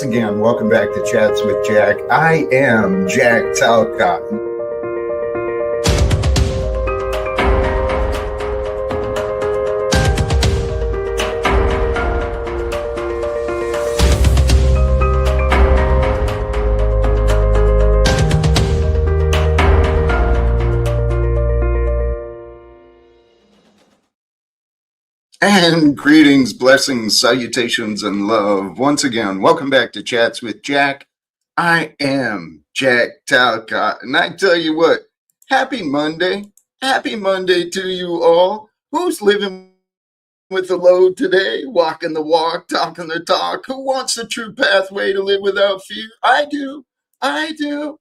again, welcome back to Chats with Jack. I am Jack Talcott. And greetings, blessings, salutations, and love. Once again, welcome back to Chats with Jack. I am Jack Talcott. And I tell you what, happy Monday. Happy Monday to you all. Who's living with the load today? Walking the walk, talking the talk. Who wants the true pathway to live without fear? I do. I do.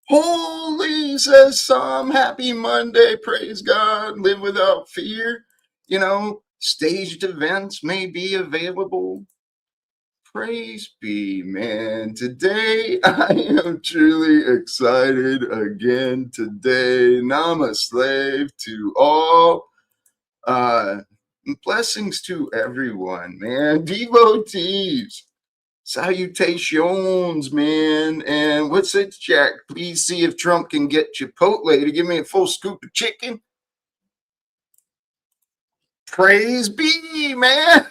Holy, says some. Happy Monday. Praise God. Live without fear. You know, staged events may be available. Praise be, man. Today, I am truly excited again today. Namaste to all. Blessings to everyone, man. Devotees. Salutations, man. And what's it, Jack? Please see if Trump can get Chipotle to give me a full scoop of chicken. Praise be, man.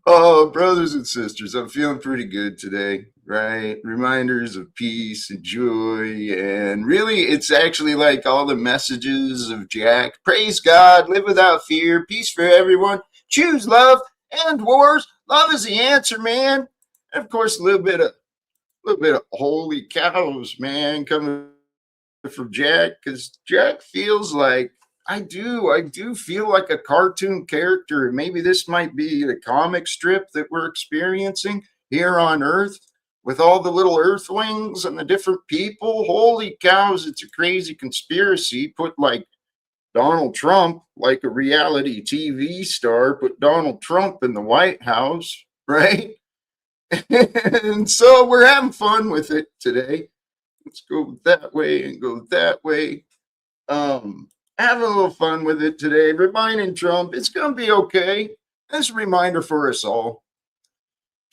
Oh, brothers and sisters, I'm feeling pretty good today, right? Reminders of peace and joy. And really, it's actually like all the messages of Jack. Praise God, live without fear, peace for everyone, choose love and wars. Love is the answer, man. And of course, a little bit of holy cows, man, coming from Jack, because Jack feels like I do feel like a cartoon character. Maybe this might be the comic strip that we're experiencing here on Earth with all the little Earthlings and the different people. Holy cows, it's a crazy conspiracy. Put like Donald Trump, like a reality TV star, put Donald Trump in the White House, right? And so we're having fun with it today. Let's go that way and go that way. Having a little fun with it today, reminding Trump it's going to be okay. That's a reminder for us all.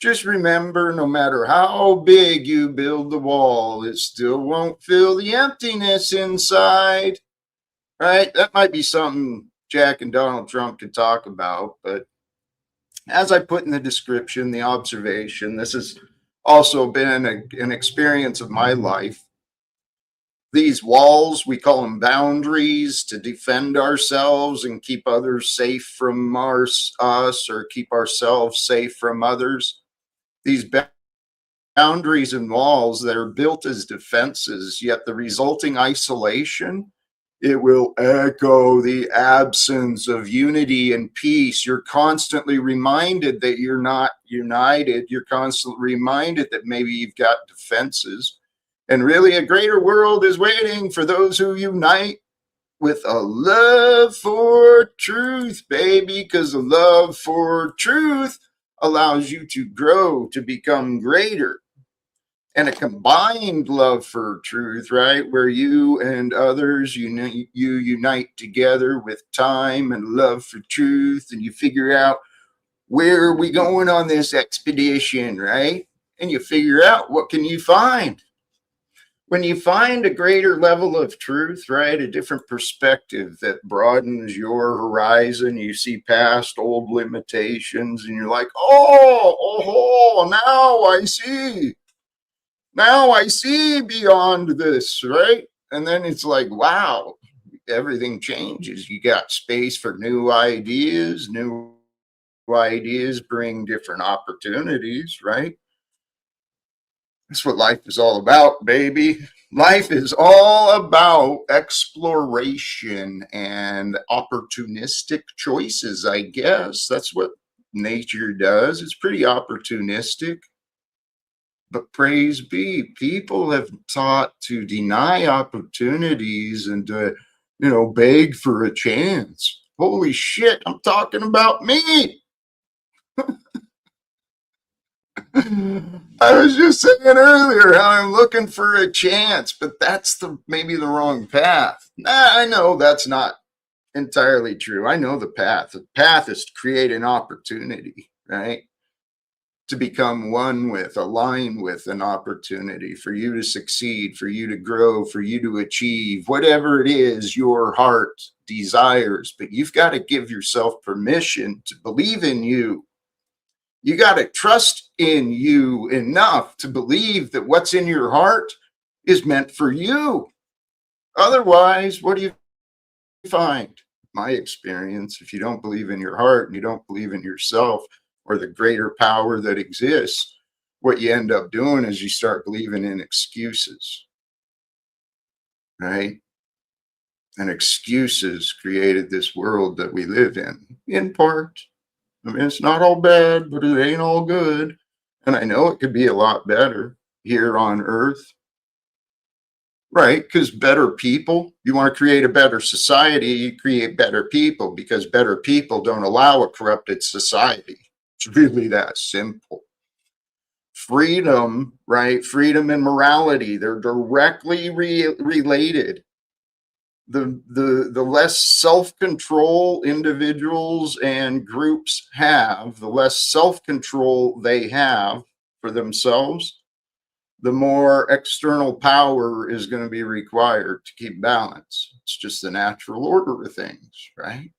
Just remember, no matter how big you build the wall, it still won't fill the emptiness inside. Right? That might be something Jack and Donald Trump could talk about. But as I put in the description, the observation, this has also been an experience of my life. These walls, we call them boundaries, to defend ourselves and keep others safe from us, or keep ourselves safe from others. These boundaries and walls that are built as defenses, yet the resulting isolation, it will echo the absence of unity and peace. You're constantly reminded that you're not united. You're constantly reminded that maybe you've got defenses. And really, a greater world is waiting for those who unite with a love for truth, baby, because the love for truth allows you to grow, to become greater. And a combined love for truth, right, where you and others, you unite together with time and love for truth, and you figure out where are we going on this expedition, right? And you figure out what can you find. When you find a greater level of truth, right, a different perspective that broadens your horizon, you see past old limitations, and you're like, oh, now I see. Now I see beyond this, right? And then it's like, wow, everything changes. You got space for new ideas. New ideas bring different opportunities, right? That's what life is all about, baby. Life is all about exploration and opportunistic choices, I guess. That's what nature does. It's pretty opportunistic. But praise be, people have taught to deny opportunities and to, beg for a chance. Holy shit, I'm talking about me. I was just saying earlier how I'm looking for a chance, but that's maybe the wrong path. I know that's not entirely true. I know the path. The path is to create an opportunity, right? to become one with, align with an opportunity for you to succeed, for you to grow, for you to achieve whatever it is your heart desires. But you've got to give yourself permission to believe in you. You got to trust in you enough to believe that what's in your heart is meant for you. Otherwise, what do you find? My experience, if you don't believe in your heart and you don't believe in yourself or the greater power that exists, what you end up doing is you start believing in excuses, right? And excuses created this world that we live in part. I mean, it's not all bad, but it ain't all good. And I know it could be a lot better here on earth. Right, because better people, you want to create a better society, you create better people because better people don't allow a corrupted society. It's really that simple. Freedom, right? Freedom and morality, they're directly related. The less self-control individuals and groups have, the less self-control they have for themselves, the more external power is going to be required to keep balance. It's just the natural order of things, right?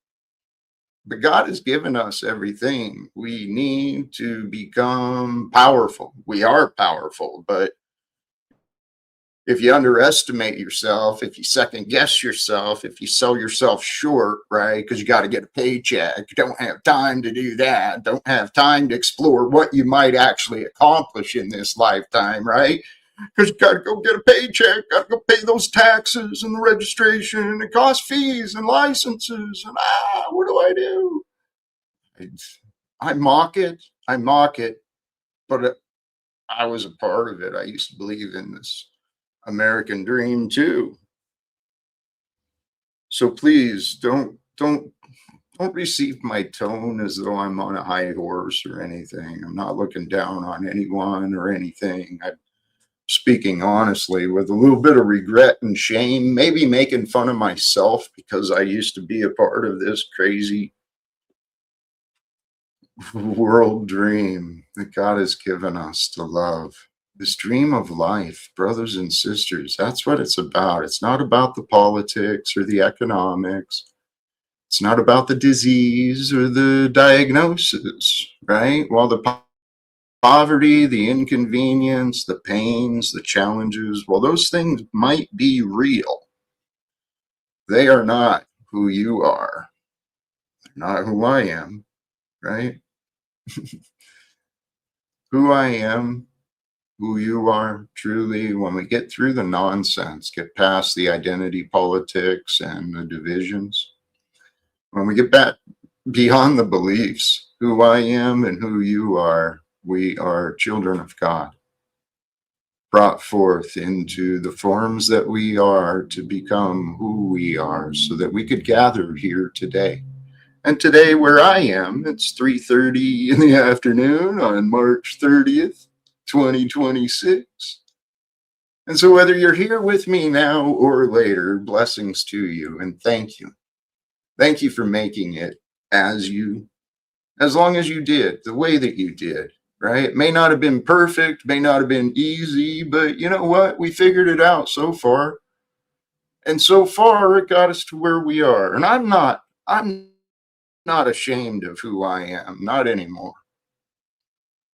But God has given us everything we need to become powerful. We are powerful, but if you underestimate yourself, if you second guess yourself, if you sell yourself short, right, because you got to get a paycheck, you don't have time to do that, don't have time to explore what you might actually accomplish in this lifetime, right? Because you got to go get a paycheck, got to go pay those taxes and the registration, and it costs fees and licenses, and what do I do? I mock it, but I was a part of it. I used to believe in this American dream too. So please don't receive my tone as though I'm on a high horse or anything. I'm not looking down on anyone or anything. I'm speaking honestly with a little bit of regret and shame, maybe making fun of myself because I used to be a part of this crazy world dream that God has given us to love. This dream of life, brothers and sisters, that's what it's about. It's not about the politics or the economics. It's not about the disease or the diagnosis, right? While the poverty, the inconvenience, the pains, the challenges, well, those things might be real. They are not who you are. They're not who I am, right? Who I am, who you are, truly, when we get through the nonsense, get past the identity politics and the divisions, when we get back beyond the beliefs, who I am and who you are, we are children of God, brought forth into the forms that we are to become who we are so that we could gather here today. And today where I am, it's 3:30 in the afternoon on March 30th, 2026. And so whether you're here with me now or later, blessings to you and thank you. Thank you for making it as long as you did, the way that you did, right? It may not have been perfect, may not have been easy, but you know what? We figured it out so far. And so far it got us to where we are. And I'm not ashamed of who I am, not anymore.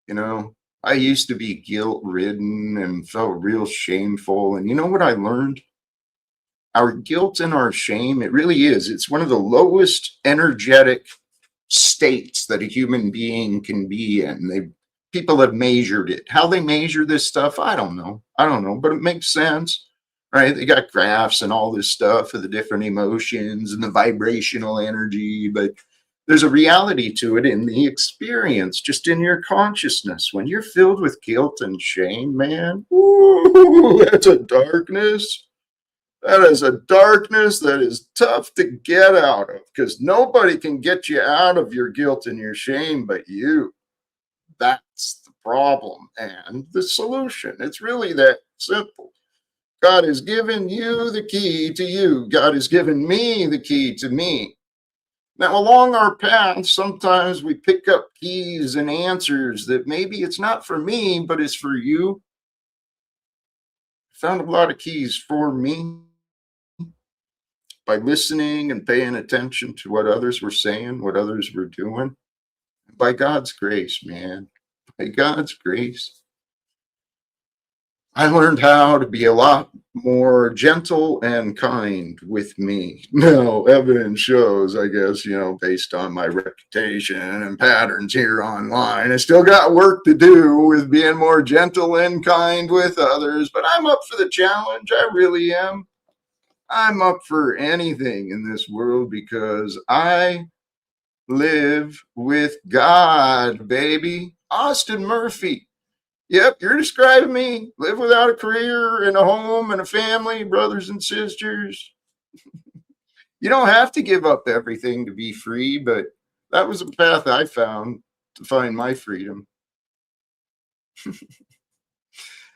You know, I used to be guilt ridden and felt real shameful. And you know what I learned? Our guilt and our shame, it really is. It's one of the lowest energetic states that a human being can be in. People have measured it. How they measure this stuff, I don't know. But it makes sense. Right? They got graphs and all this stuff of the different emotions and the vibrational energy, but there's a reality to it in the experience, just in your consciousness. When you're filled with guilt and shame, man, ooh, that's a darkness. That is a darkness that is tough to get out of because nobody can get you out of your guilt and your shame but you. That's the problem and the solution. It's really that simple. God has given you the key to you. God has given me the key to me. Now, along our path, sometimes we pick up keys and answers that maybe it's not for me, but it's for you. Found a lot of keys for me by listening and paying attention to what others were saying, what others were doing. By God's grace, man, by God's grace, I learned how to be a lot more gentle and kind with me. Now, evidence shows, I guess, based on my reputation and patterns here online, I still got work to do with being more gentle and kind with others, but I'm up for the challenge. I really am. I'm up for anything in this world because I live with God, baby. Austin Murphy. Yep, you're describing me. Live without a career and a home and a family, brothers and sisters. You don't have to give up everything to be free, but that was a path I found to find my freedom.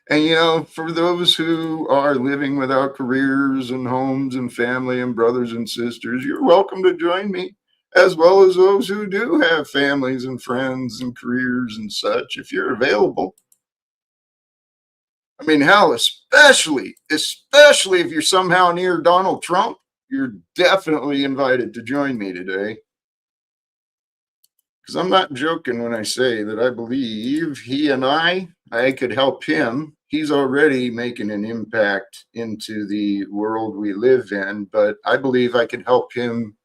And for those who are living without careers and homes and family and brothers and sisters, you're welcome to join me, as well as those who do have families and friends and careers and such, if you're available. I mean, hell, especially if you're somehow near Donald Trump, you're definitely invited to join me today. Because I'm not joking when I say that I believe he and I could help him. He's already making an impact into the world we live in, but I believe I could help him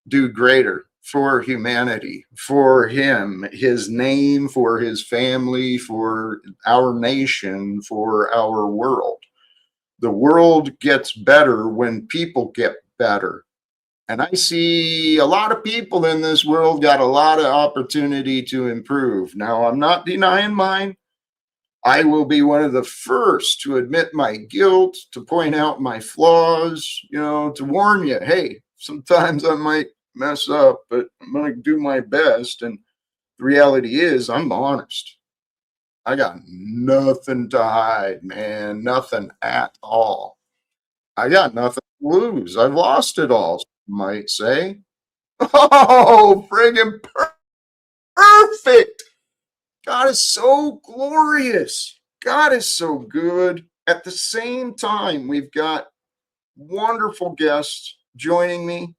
do greater for humanity, for him, his name, for his family, for our nation, for our world. The world gets better when people get better. And I see a lot of people in this world got a lot of opportunity to improve. Now, I'm not denying mine. I will be one of the first to admit my guilt, to point out my flaws, to warn you, hey, sometimes I might mess up, but I'm going to do my best. And the reality is, I'm honest. I got nothing to hide, man. Nothing at all. I got nothing to lose. I've lost it all, some might say. Oh, friggin' perfect. God is so glorious. God is so good. At the same time, we've got wonderful guests joining me.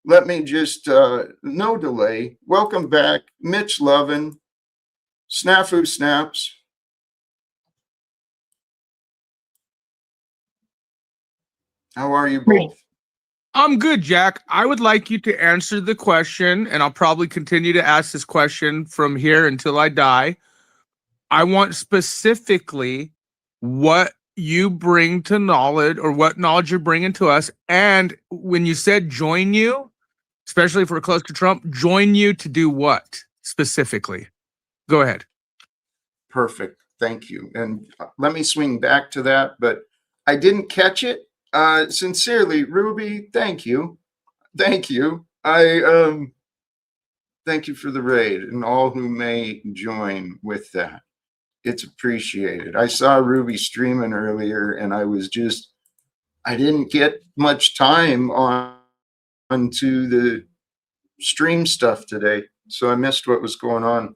Let me just, no delay, welcome back Mitch Lovin, Snafu Snaps. How are you both? I'm good, Jack. I would like you to answer the question, and I'll probably continue to ask this question from here until I die. I want specifically what you bring to knowledge, or what knowledge you're bringing to us. And when you said join you, especially if we're close to Trump, join you to do what specifically? Go ahead. Perfect. Thank you. And let me swing back to that, but I didn't catch it. Sincerely, Ruby, thank you. Thank you. Thank you for the raid and all who may join with that. It's appreciated. I saw Ruby streaming earlier and I didn't get much time onto the stream stuff today. So I missed what was going on.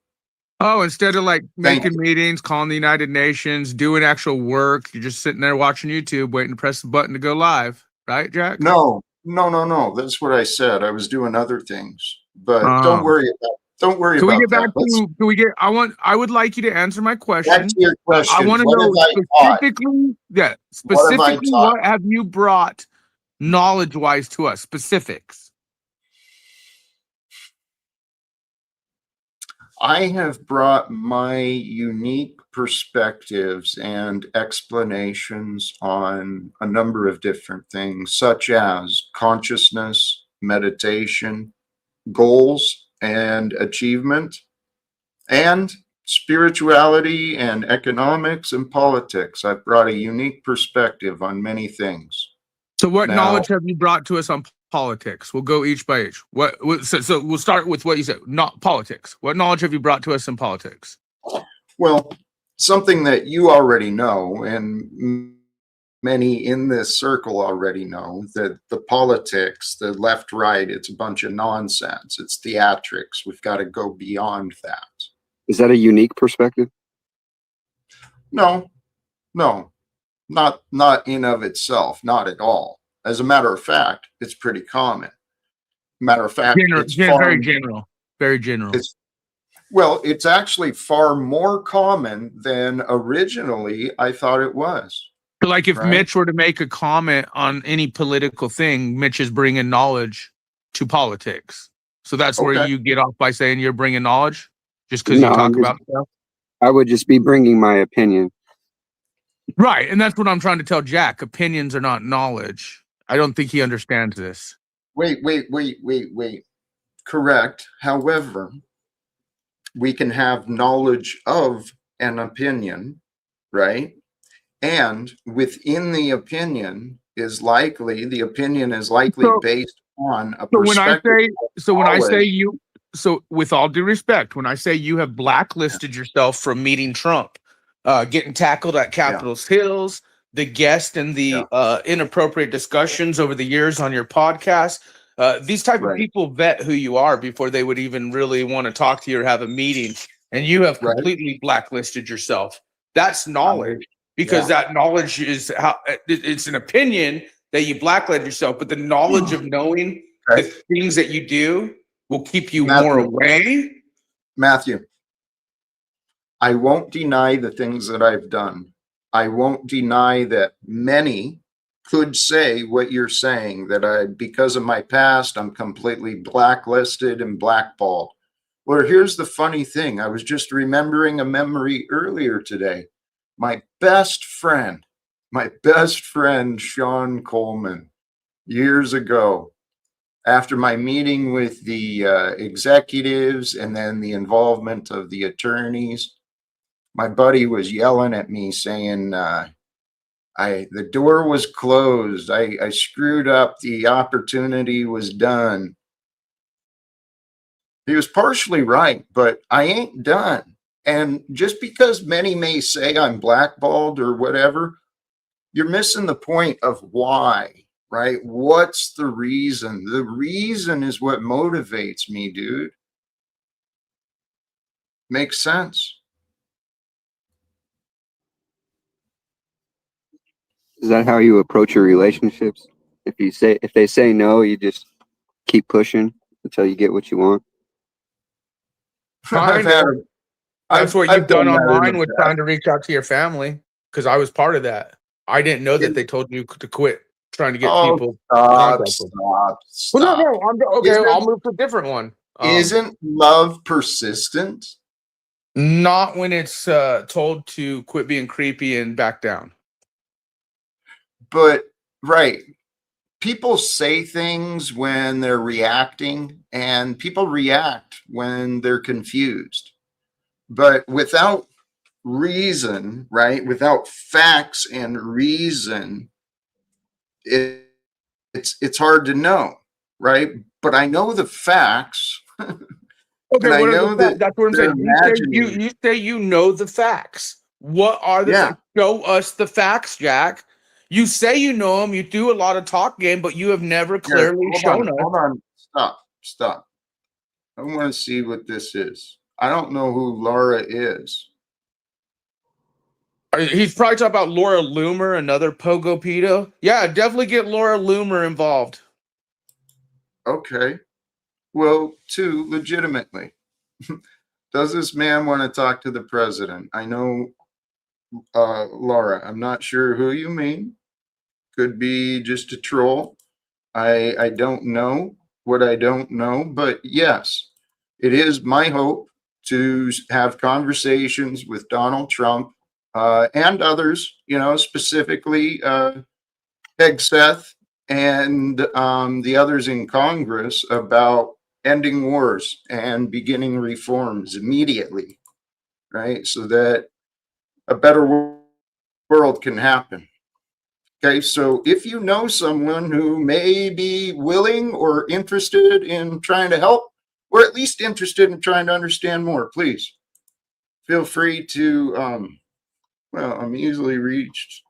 Oh, instead of like making meetings, calling the United Nations, doing actual work, you're just sitting there watching YouTube, waiting to press the button to go live, right, Jack? No. That's what I said. I was doing other things, but don't worry about that. I would like you to answer my question. Back to your question. I want to know specifically what have you brought knowledge-wise to us? Specifics. I have brought my unique perspectives and explanations on a number of different things, such as consciousness, meditation, goals and achievement, and spirituality and economics and politics. I've brought a unique perspective on many things. So what knowledge have you brought to us on politics? We'll go each by each. So we'll start with what you said, not politics. What knowledge have you brought to us in politics? Well, something that you already know, and many in this circle already know that the politics, the left right, it's a bunch of nonsense. It's theatrics. We've got to go beyond that. Is that a unique perspective? No, no, not in of itself, not at all. As a matter of fact, it's pretty common. Matter of fact, it's Very general. Very general. It's well, it's actually far more common than originally I thought it was. So like if right? Mitch were to make a comment on any political thing, Mitch is bringing knowledge to politics. So that's where Okay. you get off by saying you're bringing knowledge just because No, you I'm talk just- about stuff. I would just be bringing my opinion. Right. And that's what I'm trying to tell Jack. Opinions are not knowledge. I don't think he understands this. Wait. Correct. However, we can have knowledge of an opinion, right? And within the opinion is likely So- based on a So when I perspective. say, so with all due respect, when I say you have blacklisted yourself from meeting Trump, getting tackled at Capitol Hills, the guest and the inappropriate discussions over the years on your podcast, these type of Right. people vet who you are before they would even really want to talk to you or have a meeting. And you have Right. completely blacklisted yourself. That's knowledge because that knowledge is how it's an opinion that you blacklisted yourself, but the knowledge of knowing Okay. the things that you do will keep you Matthew. more away. Matthew, I won't deny the things that I've done. I won't deny that many could say what you're saying, that because of my past, I'm completely blacklisted and blackballed. Well, here's the funny thing. I was just remembering a memory earlier today. My best friend, Sean Coleman, years ago, after my meeting with the executives and then the involvement of the attorneys, my buddy was yelling at me saying, the door was closed. I screwed up. The opportunity was done. He was partially right, but I ain't done. And just because many may say I'm blackballed or whatever, you're missing the point of why, right? What's the reason? The reason is what motivates me, dude. Makes sense. Is that how you approach your relationships? If they say no, you just keep pushing until you get what you want. That's what I've you've done that in online the with past. trying to reach out to your family because I was part of that. I didn't know that they told you to quit trying to get people. Stop. Well, no, okay. Isn't- I'll move to a different one. Isn't love persistent? Not when it's told to quit being creepy and back down. But right, people say things when they're reacting, and people react when they're confused. But without reason, right? Without facts and reason, it's hard to know, right? But I know the facts. Okay, And I what are know the facts? That's what I'm they're saying. imagining. You say you know the facts. What are the facts? Show us the facts, Jack. You say you know them. You do a lot of talk game, but you have never clearly shown us. Hold on. Stop. I want to see what this is. I don't know who Laura is. He's probably talking about Laura Loomer, another pogo pedo. Yeah, definitely get Laura Loomer involved. Okay. Well, legitimately, does this man want to talk to the president? I know, Laura, I'm not sure who you mean. Could be just a troll. I don't know what I don't know, but yes, it is my hope to have conversations with Donald Trump and others, specifically Hegseth and the others in Congress about ending wars and beginning reforms immediately, right? So that a better world can happen. Okay, so if you know someone who may be willing or interested in trying to help, or at least interested in trying to understand more, please feel free to, I'm easily reached.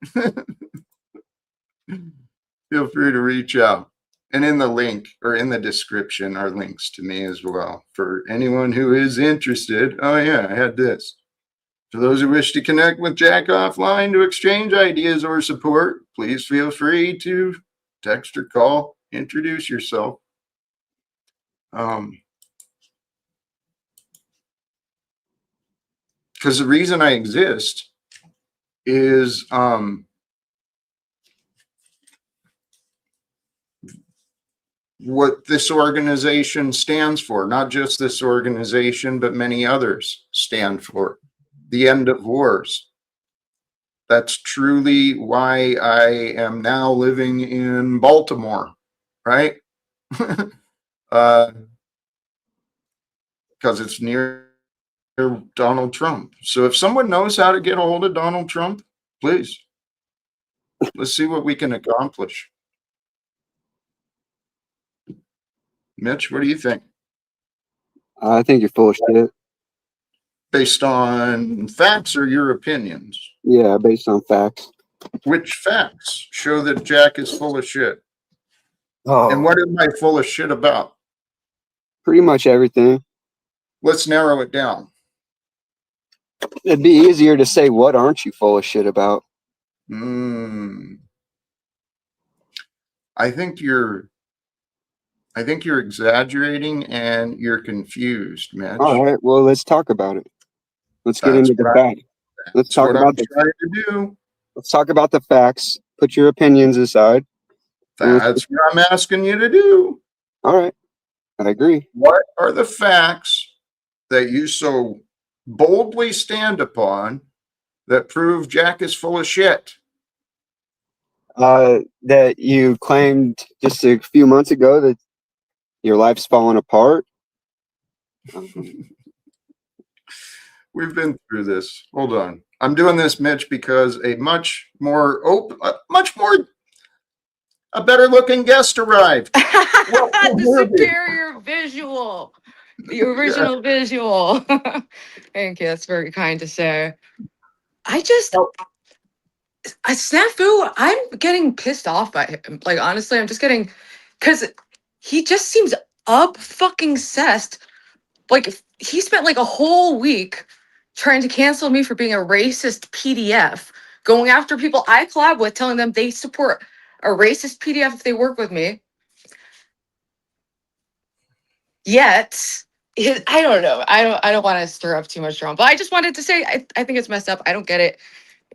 Feel free to reach out. And in the link or in the description are links to me as well for anyone who is interested. Oh, yeah, I had this. For those who wish to connect with Jack offline to exchange ideas or support, please feel free to text or call, introduce yourself. Because the reason I exist is what this organization stands for, not just this organization, but many others stand for, the end of wars. That's truly why I am now living in Baltimore, right? Because it's near Donald Trump. So if someone knows how to get a hold of Donald Trump, please, let's see what we can accomplish. Mitch, what do you think? I think you're full of shit. Based on facts or your opinions? Yeah, based on facts. Which facts show that Jack is full of shit? Oh, And what am I full of shit about? pretty much everything. Let's narrow it down. It'd be easier to say, what aren't you full of shit about? I think you're exaggerating and you're confused, Mitch. All right, well, let's talk about it. Let's get That's into the what facts. Let's talk what about I'm trying to do. Let's talk about the facts. Put your opinions aside. That's what I'm asking you to do. All right, I agree. What are the facts that you so boldly stand upon that prove Jack is full of shit? That you claimed just a few months ago that your life's falling apart. We've been through this. Hold on. I'm doing this, Mitch, because a much more a better looking guest arrived. The superior visual. The original visual. Thank you. That's very kind to say. I snafu, I'm getting pissed off by him. Like, honestly, I'm just getting, because he just seems up fucking cessed. Like, he spent like a whole week trying to cancel me for being a racist PDF, going after people I collab with, telling them they support a racist PDF if they work with me. Yet, I don't know. I don't want to stir up too much drama, but I just wanted to say I think it's messed up. I don't get it.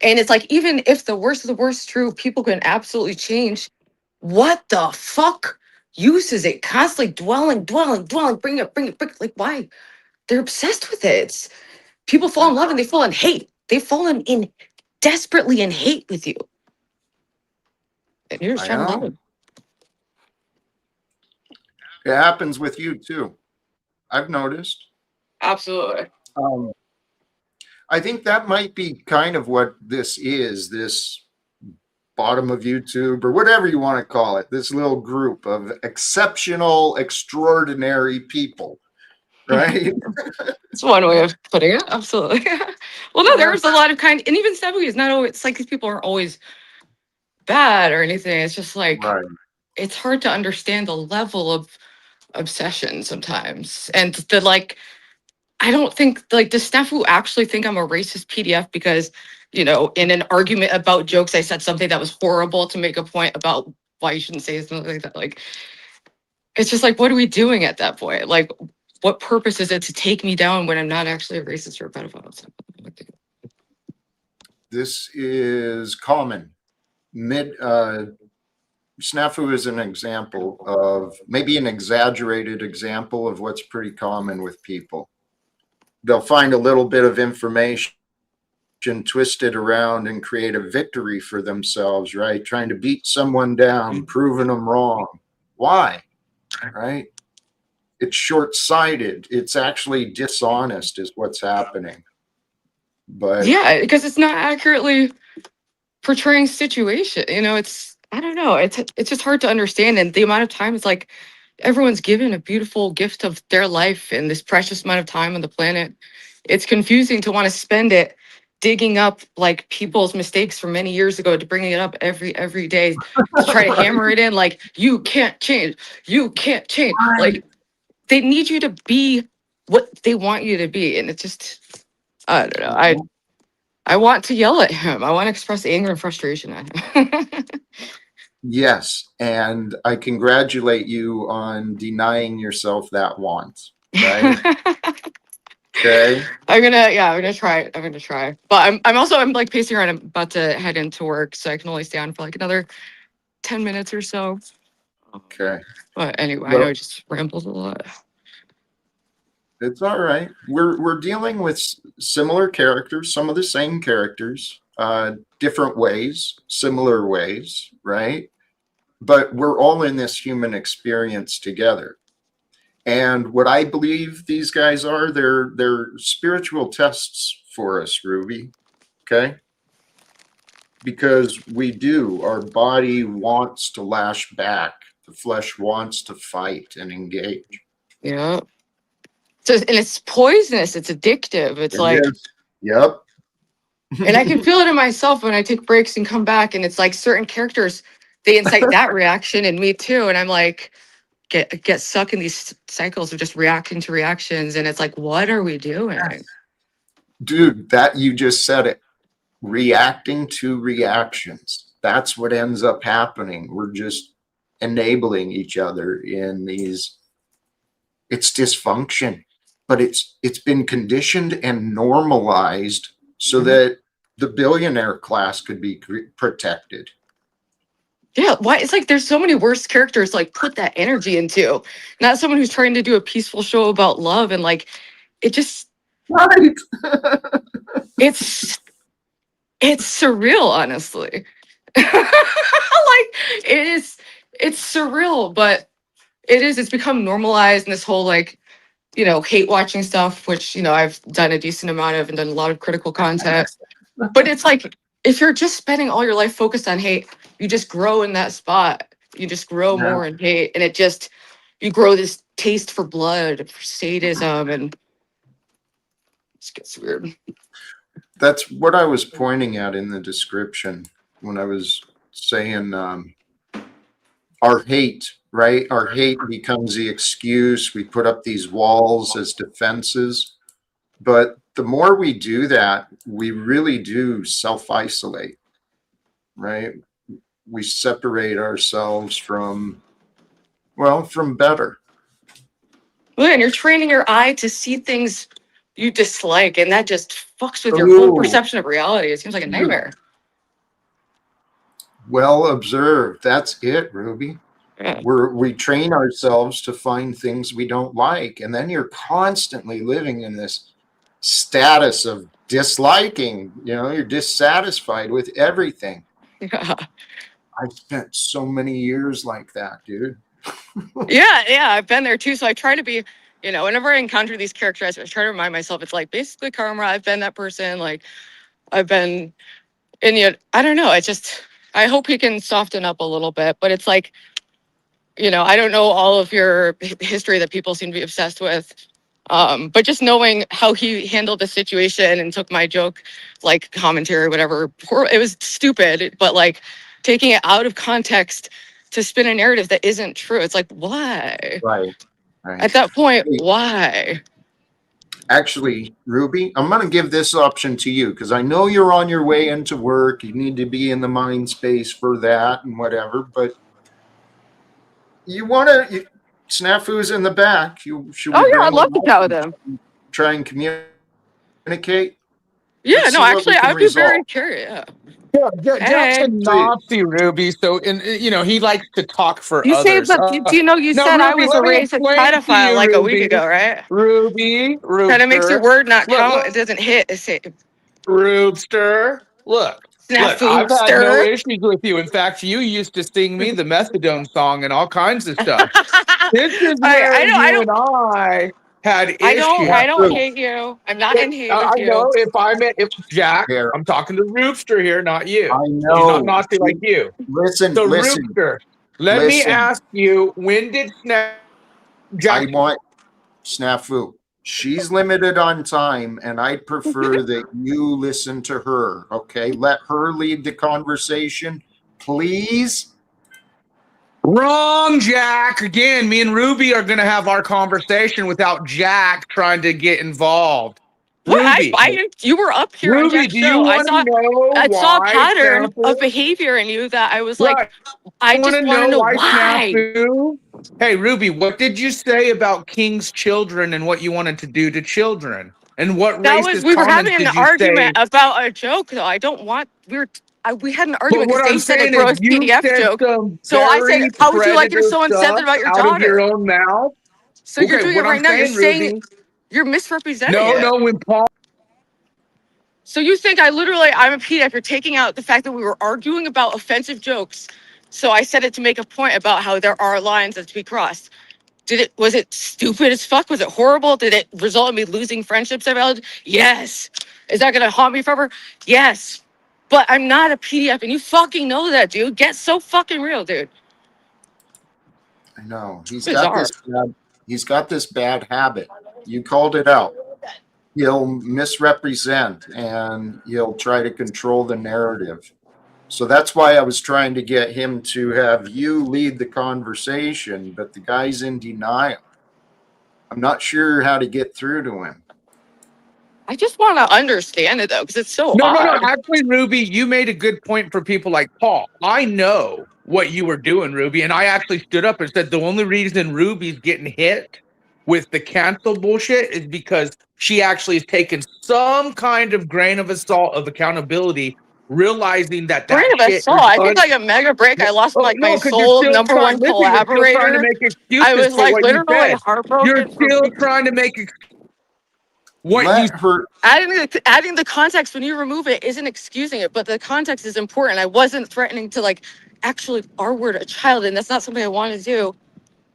And it's like, even if the worst of the worst is true, people can absolutely change. What the fuck use is it? Constantly dwelling, bring it. Like, why? They're obsessed with it. People fall in love and they fall in hate. They've fallen in desperately in hate with you. And you're just trying to love it. It happens with you too. I've noticed. Absolutely. I think that might be kind of what this is, this bottom of YouTube or whatever you want to call it, this little group of exceptional, extraordinary people, right? It's one way of putting it. Absolutely. Well, no, there's a lot of kind, and even Sabu is not always, it's like these people aren't always bad or anything. It's just like, it's hard to understand the level of obsession sometimes. And the like, I don't think, like, does Snafu actually think I'm a racist PDF because, you know, in an argument about jokes, I said something that was horrible to make a point about why you shouldn't say something like that. Like, it's just like, what are we doing at that point? Like, what purpose is it to take me down when I'm not actually a racist or a pedophile? So, this is common. Snafu is an example of maybe an exaggerated example of what's pretty common with people. They'll find a little bit of information, twist it around and create a victory for themselves, right? Trying to beat someone down, proving them wrong. Why? Right? It's short-sighted. It's actually dishonest is what's happening. But yeah, because it's not accurately portraying situation. You know, it's, I don't know. It's just hard to understand. And the amount of time is like, everyone's given a beautiful gift of their life and this precious amount of time on the planet. It's confusing to want to spend it digging up like people's mistakes from many years ago to bringing it up every day to try to hammer it in like you can't change, you can't change. Like they need you to be what they want you to be, and it's just I don't know. I want to yell at him. I want to express anger and frustration at him. Yes, and I congratulate you on denying yourself that want. Right? Okay. I'm gonna try it. I'm gonna try. But I'm like pacing around. I'm about to head into work, so I can only stay on for like another 10 minutes or so. Okay. But anyway, I Well, know I just rambled a lot. it's all right. We're dealing with similar characters, some of the same characters, different ways, similar ways, right? But we're all in this human experience together. And what I believe these guys are, they're spiritual tests for us, Ruby. Okay? Because our body wants to lash back. The flesh wants to fight and engage. Yeah. So and it's poisonous. It's addictive. It's like, yep. and I can feel it in myself when I take breaks and come back, and it's like certain characters, they incite that reaction in me too, and I'm like, get stuck in these cycles of just reacting to reactions, and it's like, what are we doing? Dude, that you just said it. Reacting to reactions. That's what ends up happening. We're just enabling each other in these. It's dysfunction, but it's been conditioned and normalized so that the billionaire class could be protected. Yeah, why? It's like there's so many worse characters like put that energy into, not someone who's trying to do a peaceful show about love, and like it just Right. it's surreal, honestly. Like it's surreal, but it's become normalized, and this whole like, hate watching stuff, which, I've done a decent amount of and done a lot of critical content. But it's like, if you're just spending all your life focused on hate, you just grow in that spot. You just grow more in hate. And you grow this taste for blood, for sadism, and it just gets weird. That's what I was pointing at in the description when I was saying our hate, right? Our hate becomes the excuse. We put up these walls as defenses. But the more we do that, we really do self-isolate, right? We separate ourselves from better. Well, and you're training your eye to see things you dislike, and that just fucks with your whole perception of reality. It seems like a nightmare. Well observed. That's it, Ruby. Yeah. We train ourselves to find things we don't like, and then you're constantly living in this status of disliking. You're dissatisfied with everything. Yeah. I spent so many years like that, dude. Yeah, I've been there too. So I try to be, whenever I encounter these characters, I try to remind myself it's like basically karma. I've been that person. Like I've been, and yet I don't know. It's just I hope he can soften up a little bit. But it's like, I don't know all of your history that people seem to be obsessed with. But just knowing how he handled the situation and took my joke, like commentary, whatever, it was stupid, but like taking it out of context to spin a narrative that isn't true. It's like, why? Right. At that point, why? Actually, Ruby, I'm going to give this option to you because I know you're on your way into work. You need to be in the mind space for that and whatever, but you want to... Snafu's in the back. I'd love to chat with him. Try and communicate. Yeah, no, actually, I'd be very curious. Yeah, Jack's a Nazi, Ruby. So, he likes to talk for you others. Say, but do you know you said I was a racist pedophile like a week ago, right? Ruby, kind of makes your word not count. It doesn't hit. Roobster, look, I've had no issues with you. In fact, you used to sing me the methadone song and all kinds of stuff. This is where you and I had issues. I don't hate you. I'm not in hate with you. I know if Jack, I'm talking to Roobster here, not you. I know. He's not Nazi like you. Listen. Roobster, let me ask you, when did I want Snafu. She's limited on time, and I'd prefer that you listen to her, okay? Let her lead the conversation, please. Wrong, Jack. Again, me and Ruby are going to have our conversation without Jack trying to get involved. What? Ruby, You were up here on Ruby, Jack's do you show. want to know I saw a why pattern of Snafu? behavior in you that I was Right. like, I want just to want to know know why why. Snafu? Hey, Ruby, what did you say about King's children and what you wanted to do to children? And what racist We were comments having an did you argument say? about a joke, though. I don't want, we had an But argument because what they I'm said a saying is gross you PDF said joke. some So I said, very how would you like it if predator someone said that stuff about your out of your daughter? own mouth. So you're doing it what right I'm now. You're saying, Ruby. you're misrepresenting it. No, when Paul. So you think I'm a PDF. You're taking out the fact that we were arguing about offensive jokes. So I said it to make a point about how there are lines that to be crossed. Was it stupid as fuck? Was it horrible? Did it result in me losing friendships I valued? Yes. Is that going to haunt me forever? Yes. But I'm not a PDF and you fucking know that, dude. Get so fucking real, dude. I know. He's Bizarre. got this bad habit. You called it out. He'll misrepresent and he'll try to control the narrative. So that's why I was trying to get him to have you lead the conversation, but the guy's in denial. I'm not sure how to get through to him. I just want to understand it, though, because it's so No. odd. Actually, Ruby, you made a good point for people like Paul. I know what you were doing, Ruby, and I actually stood up and said the only reason Ruby's getting hit with the cancel bullshit is because she actually has taken some kind of grain of salt of accountability, realizing that Grain of shit assault. is I took like a mega break. I lost Oh, like no, my because you're sole still number trying. one Listen, you're still trying to collaborator. make excuses I was for like what you literally said. heartbroken. You're still trying to make Let her. Adding the context when you remove it isn't excusing it, but the context is important. I wasn't threatening to like actually R-word a child, and that's not something I want to do.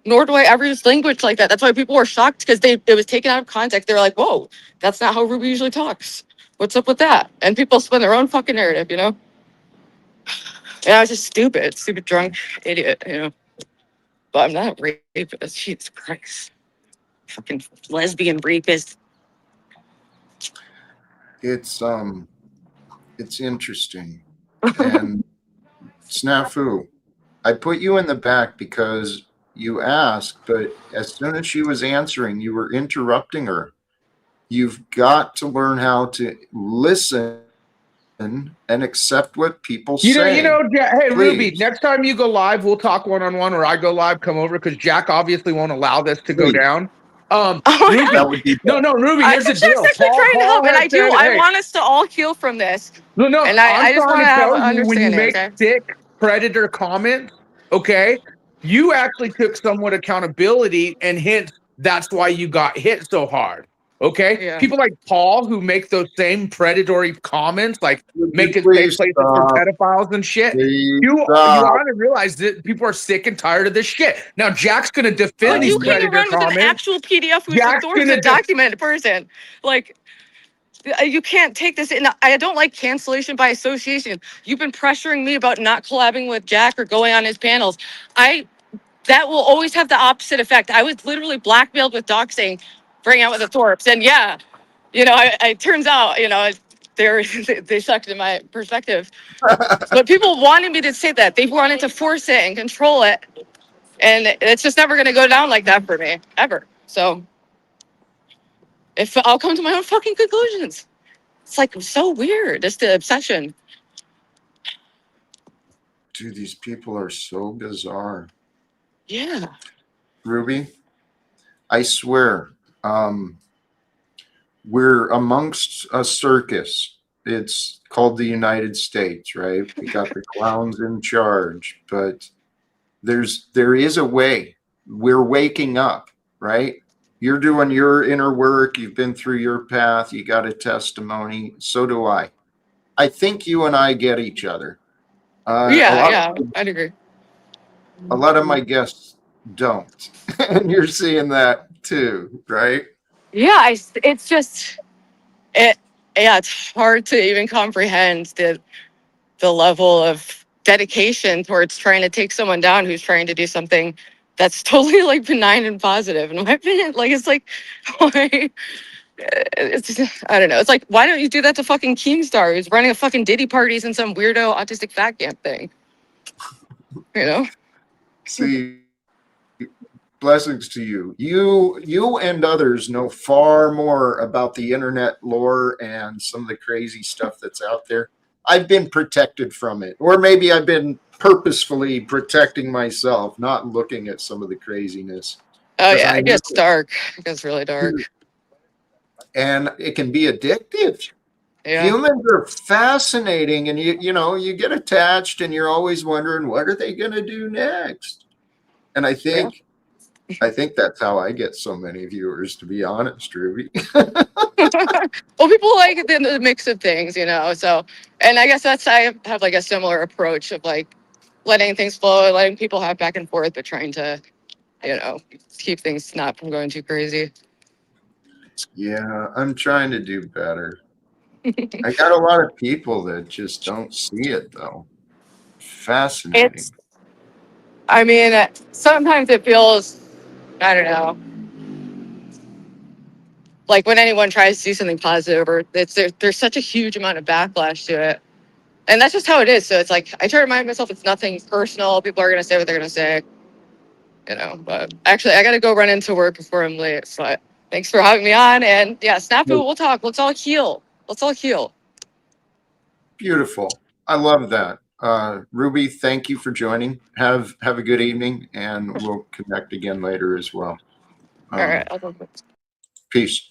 Nor do I ever use language like that. That's why people were shocked because it was taken out of context. They were like, "Whoa, that's not how Ruby usually talks. What's up with that?" And people spin their own fucking narrative, you know. And I was just stupid drunk idiot, you know. But I'm not a rapist. Jesus Christ, fucking lesbian rapist. It's interesting. And Snafu, I put you in the back because you asked, but as soon as she was answering, you were interrupting her. You've got to learn how to listen and accept what people say. Hey, Please. Ruby, next time you go live, we'll talk one-on-one, or I go live, come over, because Jack obviously won't allow this to go down. Ruby, That would be no, Ruby, here's the Jack's deal. actually trying to help, and I do. I Hey, want us to all heal from this. no, And I'm I just trying want to to have an tell you, when you understanding, make okay? sick predator comments, okay, you actually took somewhat accountability, and hence that's why you got hit so hard. Okay, Yeah. people like Paul who make those same predatory comments, like Would you making safe please places for stop? pedophiles and shit. Please You stop. ought to realize that people are sick and tired of this shit. Now Jack's gonna defend But these you can't predator run with an comments. actual PDF who's Jack's who's gonna a documented person. Like, you can't take this in. I don't like cancellation by association. You've been pressuring me about not collabing with Jack or going on his panels. That will always have the opposite effect. I was literally blackmailed with doxing, bring out with the Thorpes. And yeah, you know, it turns out, you know, they sucked in my perspective. But people wanted me to say that. They wanted to force it and control it. And it's just never going to go down like that for me, ever. So if I'll come to my own fucking conclusions. It's like so weird. It's the obsession. Dude, these people are so bizarre. Yeah. Ruby, I swear, we're amongst a circus. It's called the United States, right? We got the clowns in charge, but there is a way. We're waking up, right? You're doing your inner work. You've been through your path. You got a testimony. So do I. I think you and I get each other. Yeah, I'd agree. A lot of my guests don't, and you're seeing that too, right? Yeah, it's just it. Yeah, it's hard to even comprehend the level of dedication towards trying to take someone down who's trying to do something that's totally like benign and positive in my opinion. Like it's like why it's I don't know. It's like why don't you do that to fucking Keemstar who's running a fucking Diddy parties and some weirdo autistic fat camp thing? You know? See, blessings to you. You and others know far more about the internet lore and some of the crazy stuff that's out there. I've been protected from it, or maybe I've been purposefully protecting myself, not looking at some of the craziness. Oh Because yeah, I it know, gets dark. It gets really dark. and it can be addictive. Yeah. Humans are fascinating, and you get attached, and you're always wondering what are they going to do next. And Yeah. I think that's how I get so many viewers, to be honest, Ruby. Well, people like the mix of things, you know. So, and I guess I have like a similar approach of like letting things flow, letting people have back and forth, but trying to, you know, keep things not from going too crazy. Yeah, I'm trying to do better. I got a lot of people that just don't see it, though. It's, Fascinating. I mean, sometimes it feels, I don't know, like when anyone tries to do something positive, or there's such a huge amount of backlash to it, and that's just how it is. So it's like I try to remind myself it's nothing personal. People are gonna say what they're gonna say, you know. But actually, I gotta go run into work before I'm late. But thanks for having me on, and yeah, Snafu, we'll talk. Let's all heal. Let's all heal. Beautiful. I love that. Ruby, thank you for joining. Have a good evening, and we'll connect again later as well. All right. I'll go. Peace.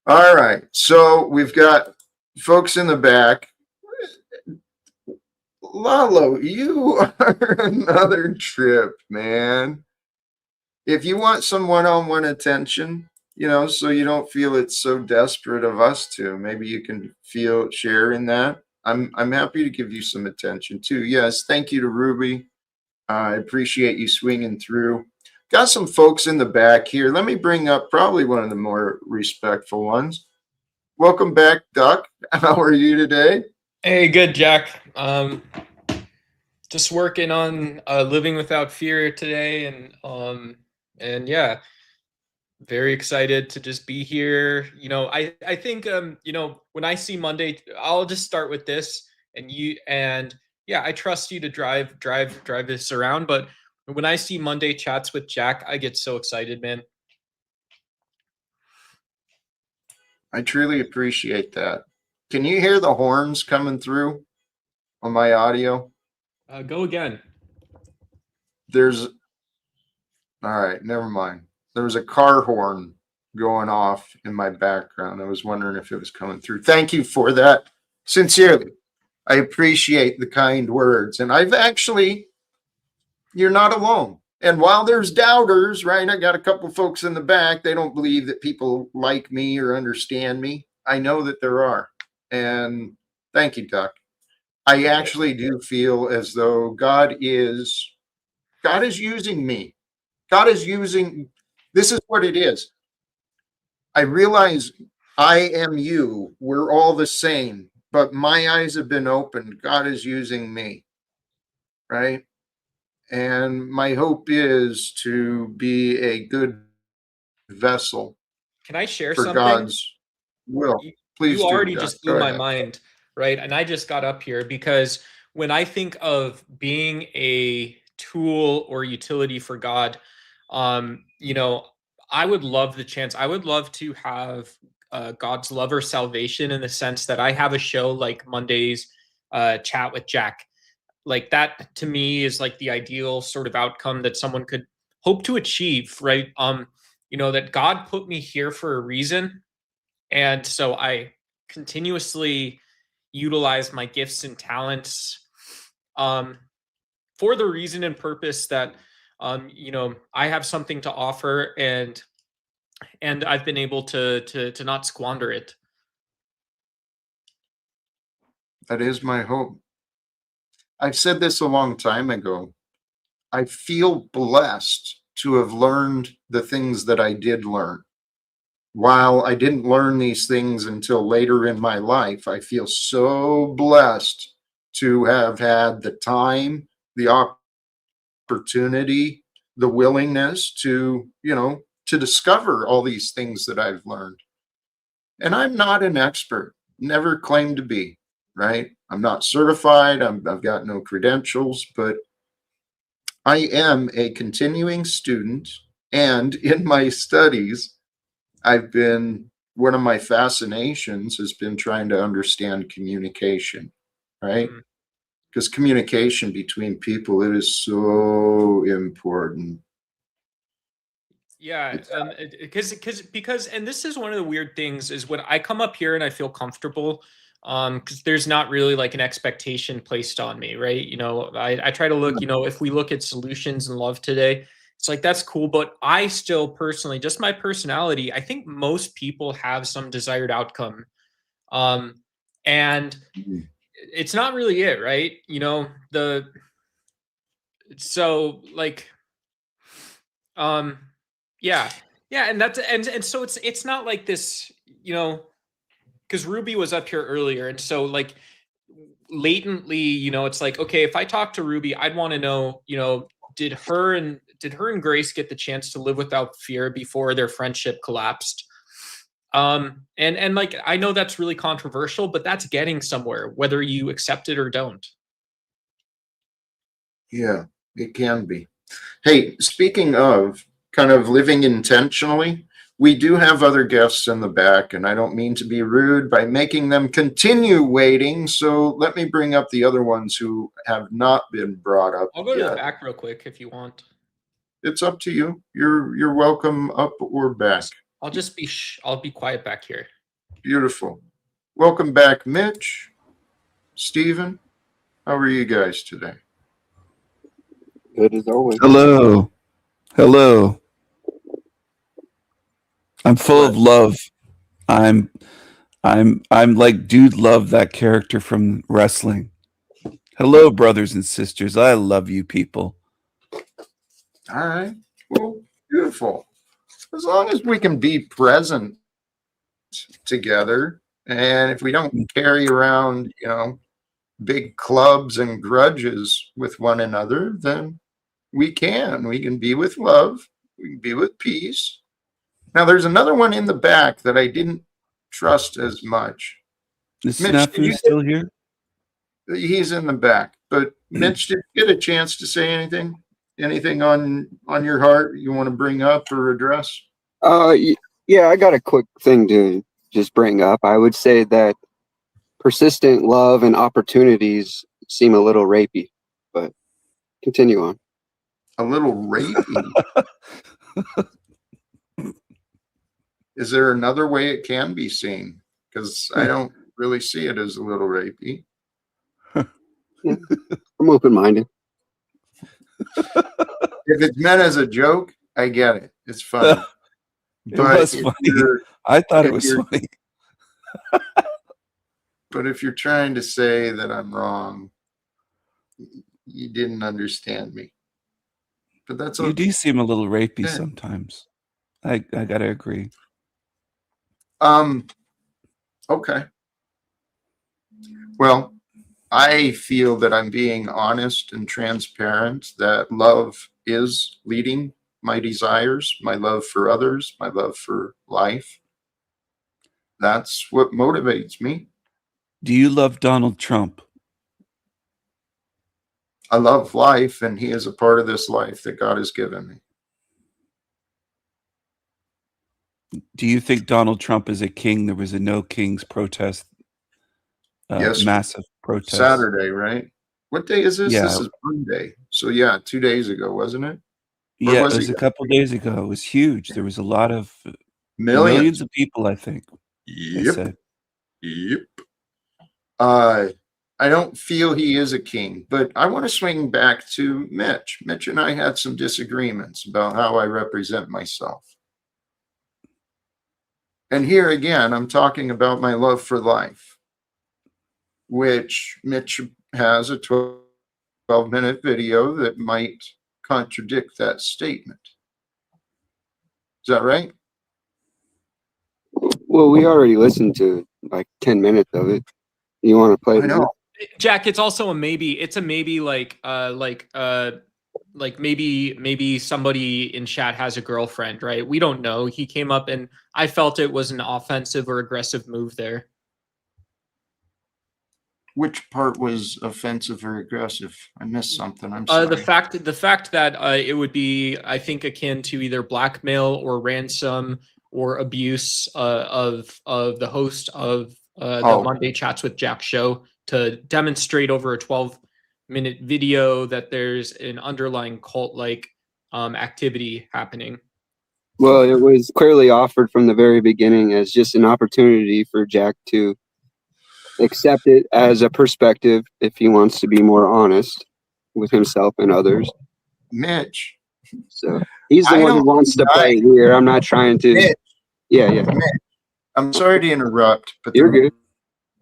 All right. So we've got folks in the back. Lalo, you are another trip, man. If you want some one-on-one attention, so you don't feel it's so desperate of us to, maybe you can share in that. I'm happy to give you some attention too. Yes, thank you to Ruby. I appreciate you swinging through. Got some folks in the back here. Let me bring up probably one of the more respectful ones. Welcome back, Duck. How are you today? Hey, good, Jack. Just working on living without fear today, and yeah, very excited to just be here. I think when I see Monday, I'll just start with this, and yeah, I trust you to drive this around. But when I see Monday chats with Jack, I get so excited, man. I truly appreciate that. Can you hear the horns coming through on my audio? Go again. All right, never mind. There was a car horn going off in my background. I was wondering if it was coming through. Thank you for that. Sincerely, I appreciate the kind words. And you're not alone. And while there's doubters, right? I got a couple folks in the back. They don't believe that people like me or understand me. I know that there are. And thank you, Duck. I actually do feel as though God is using me. This is what it is. I realize I am you. We're all the same, but my eyes have been opened. God is using me, right? And my hope is to be a good vessel Can I share for something? God's will. You Please do, already Doc. just blew Go my ahead. mind, right? And I just got up here because when I think of being a tool or utility for God, um, you know, I would love the chance. I would love to have God's love or salvation in the sense that I have a show like Monday's chat with Jack. Like that to me is like the ideal sort of outcome that someone could hope to achieve, right? That God put me here for a reason, and so I continuously utilize my gifts and talents um, for the reason and purpose that I have something to offer, and I've been able to not squander it. That is my hope. I've said this a long time ago. I feel blessed to have learned the things that I did learn. While I didn't learn these things until later in my life, I feel so blessed to have had the time, the opportunity, the willingness to, to discover all these things that I've learned. And I'm not an expert, never claimed to be, right? I'm not certified. I've got no credentials, but I am a continuing student. And in my studies, one of my fascinations has been trying to understand communication, right? Mm. Because communication between people, it is so important. Yeah, because and this is one of the weird things is when I come up here and I feel comfortable, because there's not really like an expectation placed on me, right? I try to look, if we look at solutions and love today, it's like that's cool, but I still personally, just my personality, I think most people have some desired outcome, and it's not really it, right? So like, yeah. Yeah, and so it's not like this, because Ruby was up here earlier, and so like latently, it's like, okay, if I talk to Ruby, I'd want to know, did her and Grace get the chance to live without fear before their friendship collapsed? And like I know that's really controversial, but that's getting somewhere, whether you accept it or don't. Yeah, it can be. Hey, speaking of kind of living intentionally, we do have other guests in the back, and I don't mean to be rude by making them continue waiting. So let me bring up the other ones who have not been brought up I'll go to yet. the back real quick if you want. It's up to you. You're welcome up or back. I'll be quiet back here. Beautiful. Welcome back, Mitch, Stephen. How are you guys today? Good as always. Hello. Hello. I'm full of love. I'm like Dude Love, that character from wrestling. Hello, brothers and sisters. I love you people. All right. Well, beautiful. As long as we can be present together, and if we don't carry around, big clubs and grudges with one another, then we can be with love, we can be with peace. Now there's another one in the back that I didn't trust as much. Is Mitch, Snafu still here? He's in the back, but Mitch, did you get a chance to say anything on your heart you want to bring up or address? Yeah, I got a quick thing to just bring up. I would say that persistent love and opportunities seem a little rapey, but continue on. A little rapey. Is there another way it can be seen? Because I don't really see it as a little rapey. I'm open-minded. If it's meant as a joke, I get it. It's funny. It was funny. I thought it was funny. But if you're trying to say that I'm wrong, you didn't understand me. But that's okay. You do seem a little rapey sometimes. I gotta agree. Okay. Well, I feel that I'm being honest and transparent, that love is leading my desires, my love for others, my love for life. That's what motivates me. Do you love Donald Trump? I love life, and he is a part of this life that God has given me. Do you think Donald Trump is a king? There was a no kings protest. Yes. Massive protest. Saturday, right? What day is this? Yeah. This is Monday. So yeah, 2 days ago, wasn't it? Or Yeah, it was a couple days ago. It was huge. There was a lot of millions of people, I think. Yep. I don't feel he is a king, but I want to swing back to Mitch. Mitch and I had some disagreements about how I represent myself. And here again, I'm talking about my love for life, which Mitch has a 12-minute video that might contradict that statement. Is that right? Well, we already listened to like 10 minutes of it. You want to play? I know. Jack, it's also a maybe. It's a maybe like maybe somebody in chat has a girlfriend, right? We don't know. He came up and I felt it was an offensive or aggressive move there. Which part was offensive or aggressive? I missed something. I'm sorry. The fact that it would be, I think, akin to either blackmail or ransom or abuse of the host of the Monday Chats with Jack show to demonstrate over a 12-minute video that there's an underlying cult-like activity happening. Well, it was clearly offered from the very beginning as just an opportunity for Jack to accept it as a perspective if he wants to be more honest with himself and others. Mitch. So he's the one who wants to play here. I'm not trying to. Mitch, yeah. Mitch, I'm sorry to interrupt, but you're good.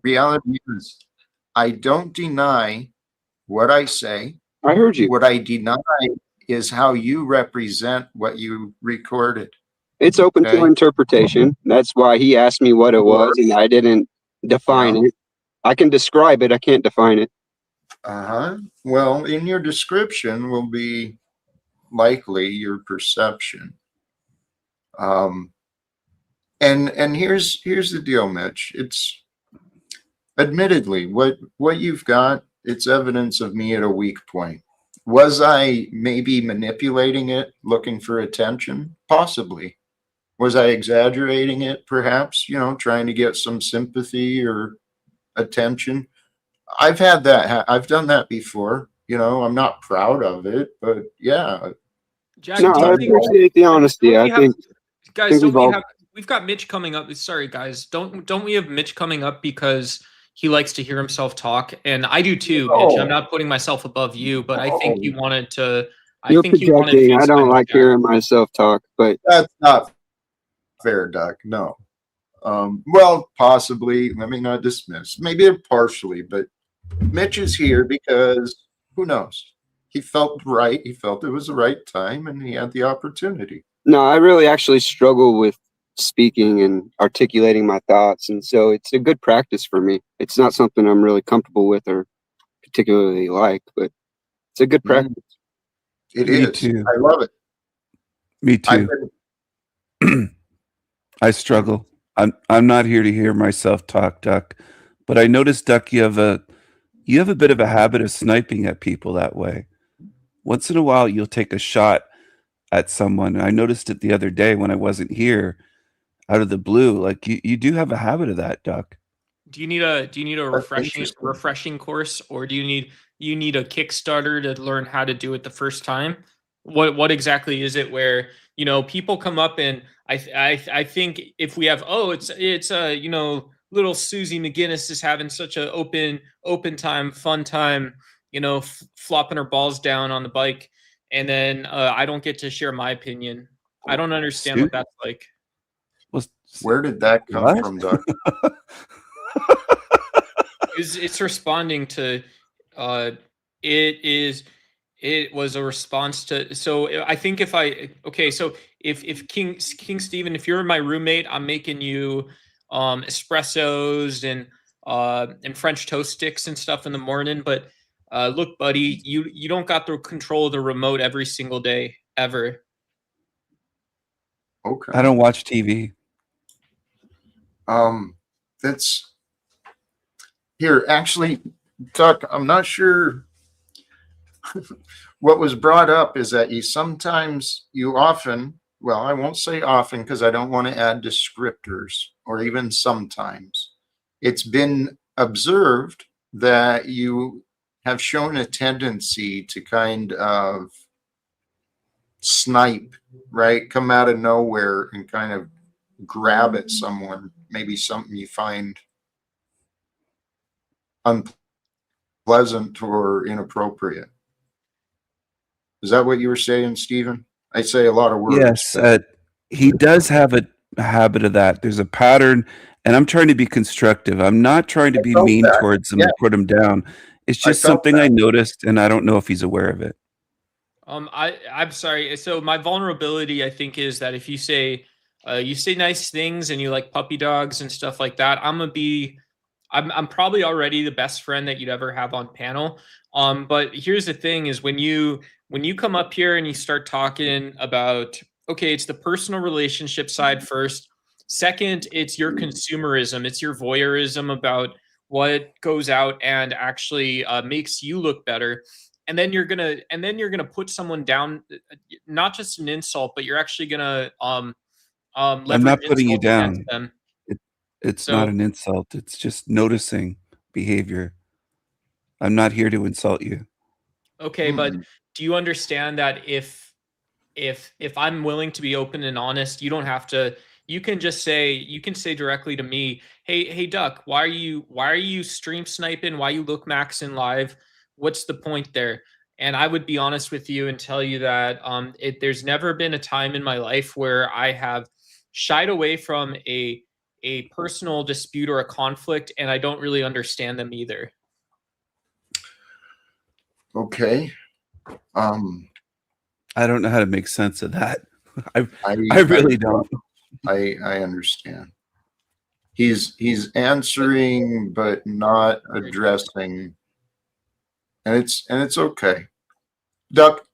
Reality is, I don't deny what I say. I heard you. What I deny is how you represent what you recorded. It's open to interpretation. That's why he asked me what it was, and I didn't define it. I can describe it. I can't define it. Well, in your description will be likely your perception. And here's the deal, Mitch. It's admittedly what you've got. It's evidence of me at a weak point. Was I maybe manipulating it, looking for attention? Possibly. Was I exaggerating it? Perhaps, trying to get some sympathy or attention. I've had that. I've done that before. I'm not proud of it, but yeah. Jack, no, I appreciate the honesty. I think, guys, we've got Mitch coming up. Sorry, guys, don't we have Mitch coming up because he likes to hear himself talk, and I do too, Mitch. I'm not putting myself above you, but I think you wanted to. You're projecting. I don't like hearing myself talk, but that's not fair, Doc. No. Well, possibly. Let me not dismiss. Maybe partially, but Mitch is here because who knows? He felt right. He felt it was the right time, and he had the opportunity. No, I really actually struggle with speaking and articulating my thoughts, and so it's a good practice for me. It's not something I'm really comfortable with or particularly like, but it's a good practice. It is. Too. I love it. Me too. I struggle. I'm not here to hear myself talk, Duck, but I noticed, Duck, you have a bit of a habit of sniping at people that way. Once in a while, you'll take a shot at someone. I noticed it the other day when I wasn't here, out of the blue. Like you do have a habit of that, Duck. Do you need a refreshing course, or do you need a Kickstarter to learn how to do it the first time? What exactly is it where people come up and I think if we have it's little Susie McGinnis is having such a open time, fun time, flopping her balls down on the bike, and then I don't get to share my opinion. I don't understand what that's like. Where did that come from, Doug? It's responding to it was a response to, so I think if King Steven, if you're my roommate, I'm making you espressos and French toast sticks and stuff in the morning, but look, buddy, you don't got the control of the remote every single day ever. Okay. I don't watch TV. That's here actually, Tuck, I'm not sure. What was brought up is that you often, well, I won't say often because I don't want to add descriptors, or even sometimes. It's been observed that you have shown a tendency to kind of snipe, right? Come out of nowhere and kind of grab at someone, maybe something you find unpleasant or inappropriate. Is that what you were saying, Stephen? I say a lot of words. Yes, he does have a habit of that. There's a pattern, and I'm trying to be constructive. I'm not trying to be mean towards him and put him down. It's just something I noticed, and I don't know if he's aware of it. I'm sorry. So my vulnerability, I think, is that if you say nice things and you like puppy dogs and stuff like that, I'm probably already the best friend that you'd ever have on panel. But here's the thing: is when you when you come up here and you start talking about, okay, it's the personal relationship side first. Second, it's your consumerism, it's your voyeurism about what goes out and actually makes you look better. And then you're gonna put someone down, not just an insult, but you're actually gonna I'm leverage not putting you insults against down. them. It's not So an insult. It's just noticing behavior. I'm not here to insult you. okay, but do you understand that if I'm willing to be open and honest, you don't have to, you can just say, you can say directly to me, hey Duck, why are you stream sniping? Why you look maxing live? What's the point there? And I would be honest with you and tell you that there's never been a time in my life where I have shied away from a personal dispute or a conflict, and I don't really understand them either. Okay. I don't know how to make sense of that. I I really don't. I understand. He's answering but not addressing, and it's okay. Duck,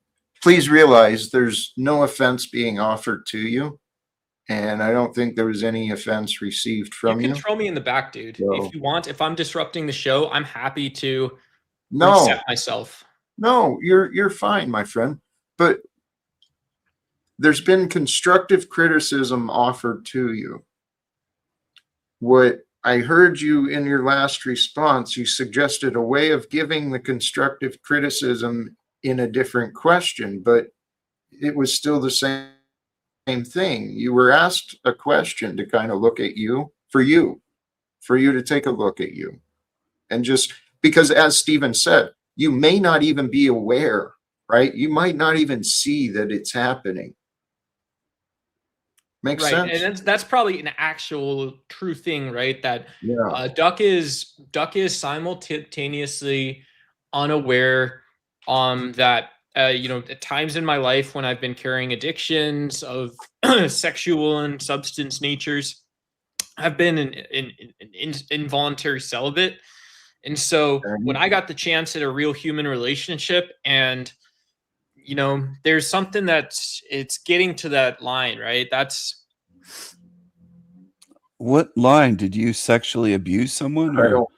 please realize there's no offense being offered to you, and I don't think there was any offense received from You you. can throw me in the back, dude. So, if you want, if I'm disrupting the show, I'm happy to no, reset myself. no, you're fine, my friend. But there's been constructive criticism offered to you. What I heard you in your last response, you suggested a way of giving the constructive criticism in a different question, but it was still the same thing. You were asked a question to kind of look at you, for you to take a look at you. And just because, as Stephen said, you may not even be aware, right? You might not even see that it's happening. Makes Right, sense? and that's probably an actual true thing, right? That Yeah. Duck is simultaneously unaware that at times in my life when I've been carrying addictions of sexual and substance natures, I've been in involuntary celibate. And so when I got the chance at a real human relationship, and there's something it's getting to that line, right? That's What line? Did you sexually abuse someone, I or don't.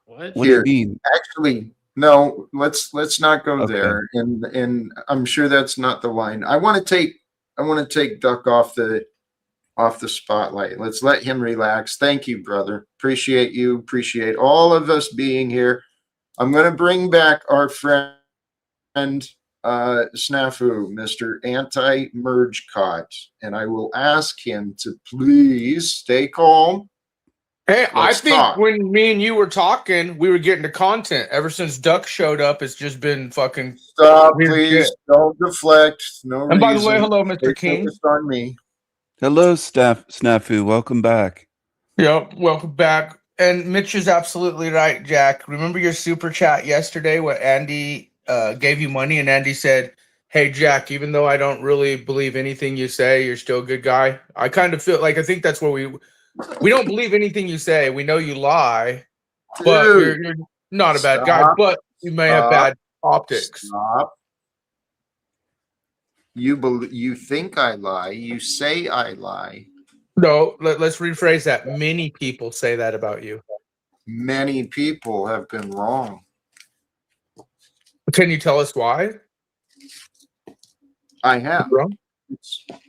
what? what do you Here, mean? actually, no. Let's not go Okay. there. And I'm sure that's not the line. I want to take Duck off the spotlight. Let's let him relax. Thank you, brother. Appreciate you. Appreciate all of us being here. I'm going to bring back our friend Snafu, Mr. Anti-Mergecott, and I will ask him to please stay calm. Hey, I Let's think talk. when me and you were talking, we were getting to content. Ever since Duck showed up, it's just been fucking Stop, weird please. shit. Don't deflect. No And by the reason. way, hello, Mr. Stay King. focused on me. Hello, Snafu. Welcome back. Yep, welcome back. And Mitch is absolutely right, Jack. Remember your super chat yesterday where Andy gave you money and Andy said, "Hey, Jack, even though I don't really believe anything you say, you're still a good guy." I kind of feel like I think that's where we don't believe anything you say. We know you lie, but Dude, you're not a bad guy, stop, but you may have bad optics. Stop. You think I lie. You say I lie. No, let's rephrase that. Many people say that about you. Many people have been wrong. Can you tell us why? I have. Wrong?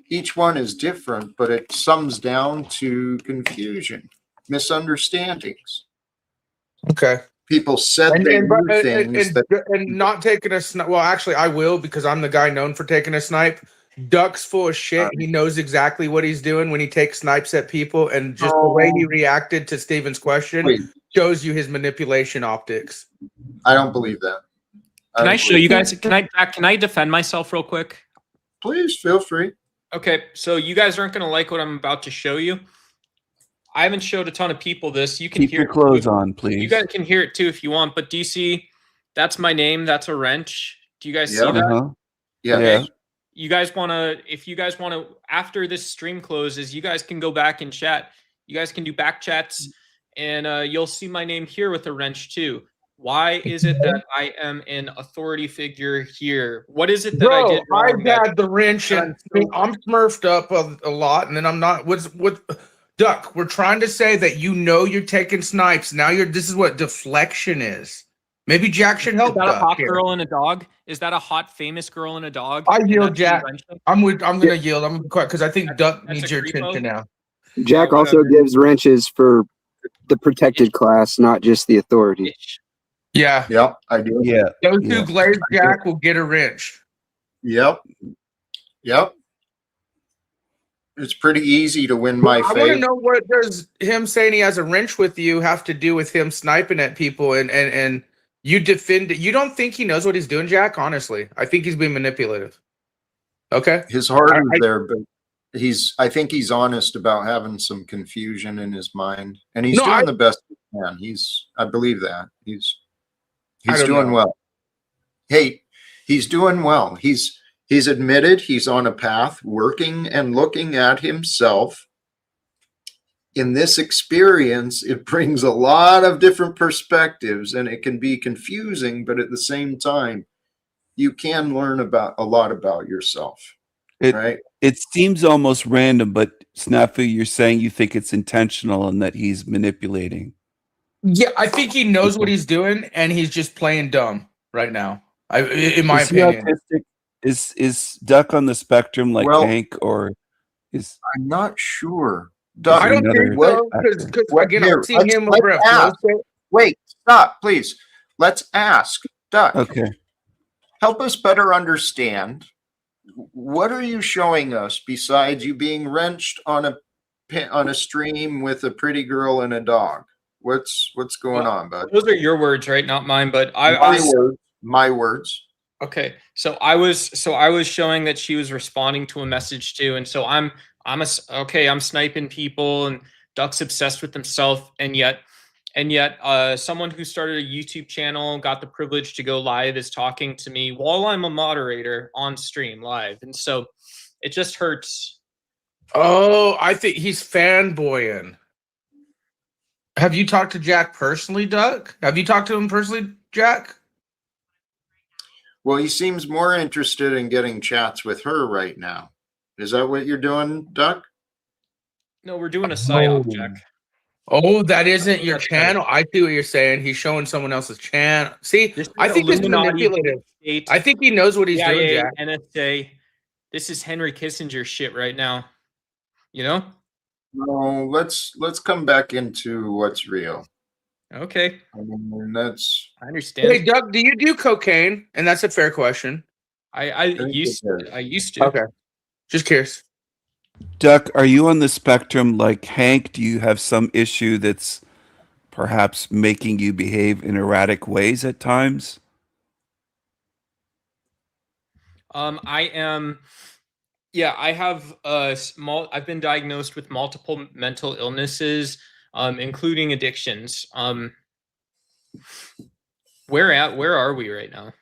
Each one is different, but it sums down to confusion, misunderstandings. Okay. People said they knew things and not taking a snipe. Well, actually, I will because I'm the guy known for taking a snipe. Duck's full of shit. He knows exactly what he's doing when he takes snipes at people, and just the way he reacted to Steven's question shows you his manipulation optics. I don't believe that. Can I show you guys? Can I defend myself real quick? Please feel free. Okay, so you guys aren't going to like what I'm about to show you. I haven't showed a ton of people this. You can Keep hear your clothes on, please. You guys can hear it too if you want. But do you see? That's my name. That's a wrench. Do you guys see that? Uh-huh. Yeah. Yeah. You guys want to? If you guys want to, after this stream closes, you guys can go back and chat. You guys can do back chats, and you'll see my name here with a wrench too. Why is it that I am an authority figure here? What is it that I Bro, did wrong? I've had the wrench that and I'm smurfed up a lot, and then I'm not. What? Duck, we're trying to say that you're taking snipes. Now this is what deflection is. Maybe Jack should Is help that a Duck hot here. girl and a dog? Is that a hot famous girl and a dog? I And yield, that's your Jack. wrenching? I'm gonna yield. I'm gonna be quiet because I think Duck That's needs a your creepo? attention now. Jack Yeah, also whatever. gives wrenches for the protected class, not just the authority. Bitch. Yeah. Yep, I do. Yeah. Those Yeah. two glazed Jack will get a wrench. Yep. Yep. It's pretty easy to win my I want to favor. know what does him saying he has a wrench with you have to do with him sniping at people and you defend it. You don't think he knows what he's doing, Jack? Honestly, I think he's being manipulative. Okay. His heart I- is there, but I think he's honest about having some confusion in his mind, and he's doing the best he can. I believe that he's doing well. Hey, he's doing well. He's admitted he's on a path, working and looking at himself. In this experience, it brings a lot of different perspectives, and it can be confusing, but at the same time, you can learn a lot about yourself. Right? It seems almost random, but Snafu, you're saying you think it's intentional and that he's manipulating. Yeah, I think he knows what he's doing, and he's just playing dumb right now. In my opinion. Autistic? Is Duck on the spectrum like Hank, or is? I'm not sure. Duck, I don't think so, because again, I've seen him over at Flowstate. Wait, stop, please. Let's ask Duck. Okay. Help us better understand. What are you showing us besides you being wrenched on a stream with a pretty girl and a dog? What's going on, bud? Those are your words, right? Not mine, but my words. Okay. So I was showing that she was responding to a message too. And so I'm sniping people, and Duck's obsessed with himself. And yet someone who started a YouTube channel, got the privilege to go live, is talking to me while I'm a moderator on stream live. And so it just hurts. Oh, I think he's fanboying. Have you talked to Jack personally, Duck? Have you talked to him personally, Jack? Well, he seems more interested in getting chats with her right now. Is that what you're doing, Duck? No, we're doing a psyop, Jack. Oh, that isn't your channel. I see what you're saying. He's showing someone else's channel. See, I think it's manipulative. I think he knows what he's doing, Jack. NSA. This is Henry Kissinger shit right now. You know? No, let's come back into what's real. Okay. I understand. Hey, Doug, do you do cocaine? And that's a fair question. I used to. Okay. Just curious. Duck, are you on the spectrum like Hank? Do you have some issue that's perhaps making you behave in erratic ways at times? I am. Yeah, I have I've been diagnosed with multiple mental illnesses, including addictions. Where are we right now?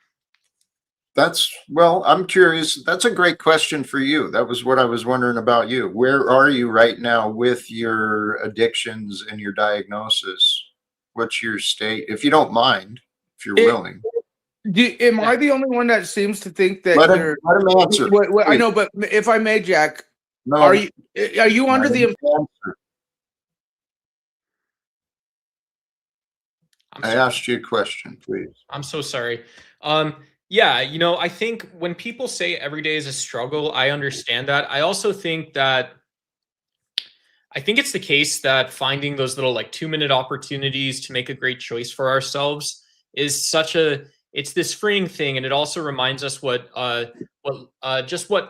I'm curious. That's a great question for you. That was what I was wondering about you. Where are you right now with your addictions and your diagnosis? What's your state? If you don't mind, if you're willing. Am I the only one that seems to think that let him answer? I know, but if I may, Jack, no, are you under the answer? I asked you a question, please. I'm so sorry. Yeah, I think when people say every day is a struggle, I understand that. I also think that it's the case that finding those little 2-minute opportunities to make a great choice for ourselves is it's this freeing thing, and it also reminds us what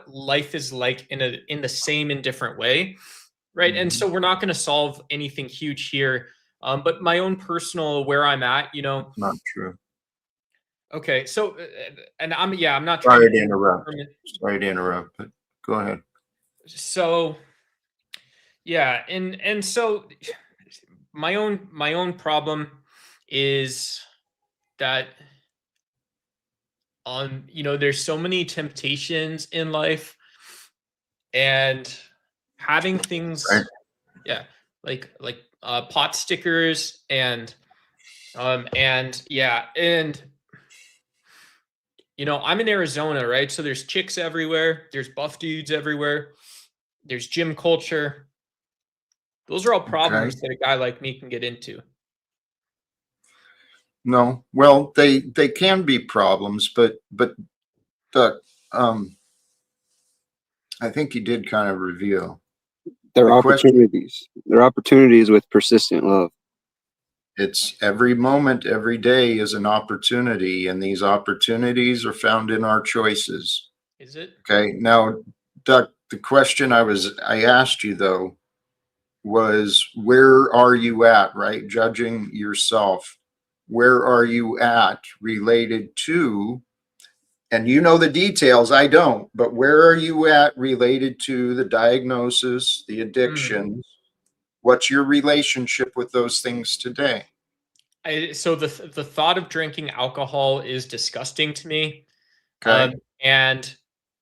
life is like in the same and different way, right? Mm-hmm. And so we're not going to solve anything huge here, but my own personal where I'm at, Not true. Okay, so and I'm not trying to interrupt. Sorry to interrupt, but go ahead. So yeah, and so my own problem is that there's so many temptations in life, and having things, right. Yeah, like pot stickers and And yeah, and I'm in Arizona, right? So there's chicks everywhere, there's buff dudes everywhere, there's gym culture. Those are all Okay. problems that a guy like me can get into. No, well, they can be problems, but the I think you did kind of reveal They're the question. opportunities. They're opportunities with persistent love. It's every moment, every day is an opportunity, and these opportunities are found in our choices. Is it? Okay. Now, Doug, the question I asked you though was, where are you at, right? Judging yourself. Where are you at related to, and you know the details, I don't, but where are you at related to the diagnosis, the addictions? What's your relationship with those things today? So the thought of drinking alcohol is disgusting to me. Okay. And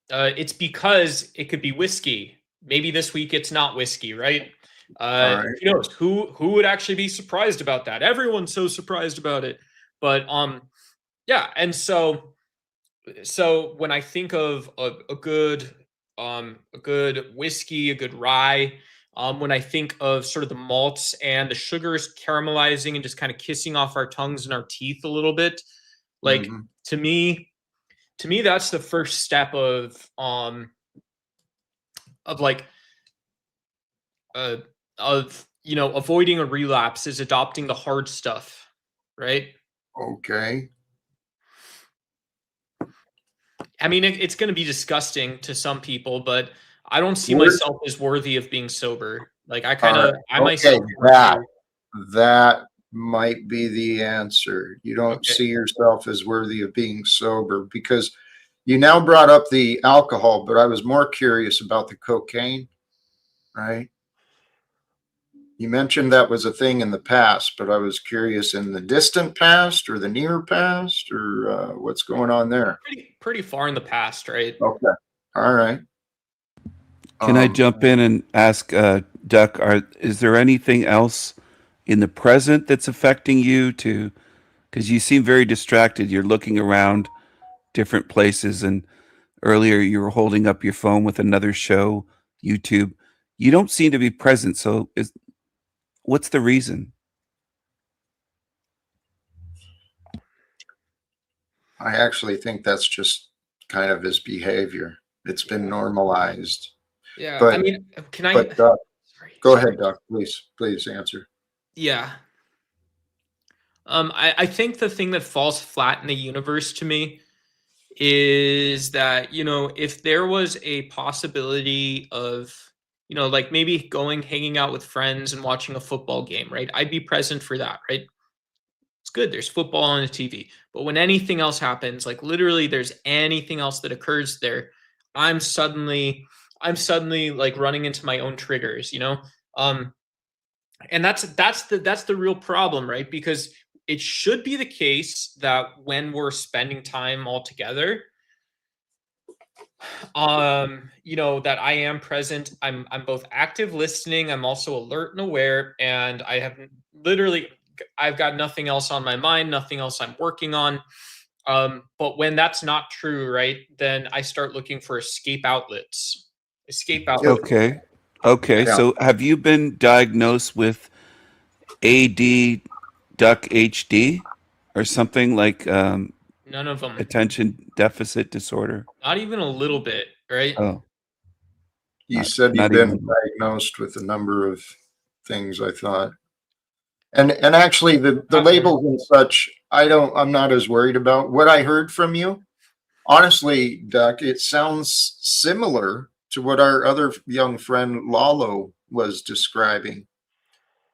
it's because it could be whiskey. Maybe this week it's not whiskey, right? All right. Who knows? Who would actually be surprised about that? Everyone's so surprised about it. But yeah, and so when I think of a good whiskey, a good rye, when I think of sort of the malts and the sugars caramelizing and just kind of kissing off our tongues and our teeth a little bit, like Mhm. to me, that's the first step of like of avoiding a relapse is adopting the hard stuff, right? Okay. I mean, it's going to be disgusting to some people, but I don't see Where, myself as worthy of being sober. Like I all right. I Okay, myself work that might be the answer. You don't okay. see yourself as worthy of being sober, because you now brought up the alcohol, but I was more curious about the cocaine, right? You mentioned that was a thing in the past, but I was curious, in the distant past or the near past, or what's going on there? Pretty far in the past, right? Okay. All right. Can I jump in and ask, Duck, is there anything else in the present that's affecting you to, because you seem very distracted. You're looking around different places, and earlier you were holding up your phone with another show, YouTube. You don't seem to be present. So what's the reason? I actually think that's just kind of his behavior. It's been normalized. Yeah. I But mean, can I but sorry. go ahead, Doc. Please answer. Yeah. I think the thing that falls flat in the universe to me is that, if there was a possibility of, like maybe hanging out with friends and watching a football game, right? I'd be present for that, right? It's good. There's football on the TV. But when anything else happens, like literally there's anything else that occurs there, I'm suddenly like running into my own triggers. Um, and that's the real problem, right? Because it should be the case that when we're spending time all together, that I am present. I'm both active listening, I'm also alert and aware, and I've got nothing else on my mind, nothing else I'm working on. But when that's not true, right, then I start looking for escape outlets. Yep. Okay. Okay. Yeah. Yeah. So have you been diagnosed with AD Duck HD or something like None of them. attention deficit disorder? Not even a little bit, right? Oh, You said you've not been even. diagnosed with a number of things, I thought. And actually the Not labels and such, I'm not as worried about. What I heard from you, honestly, Doc, it sounds similar to what our other young friend Lalo was describing.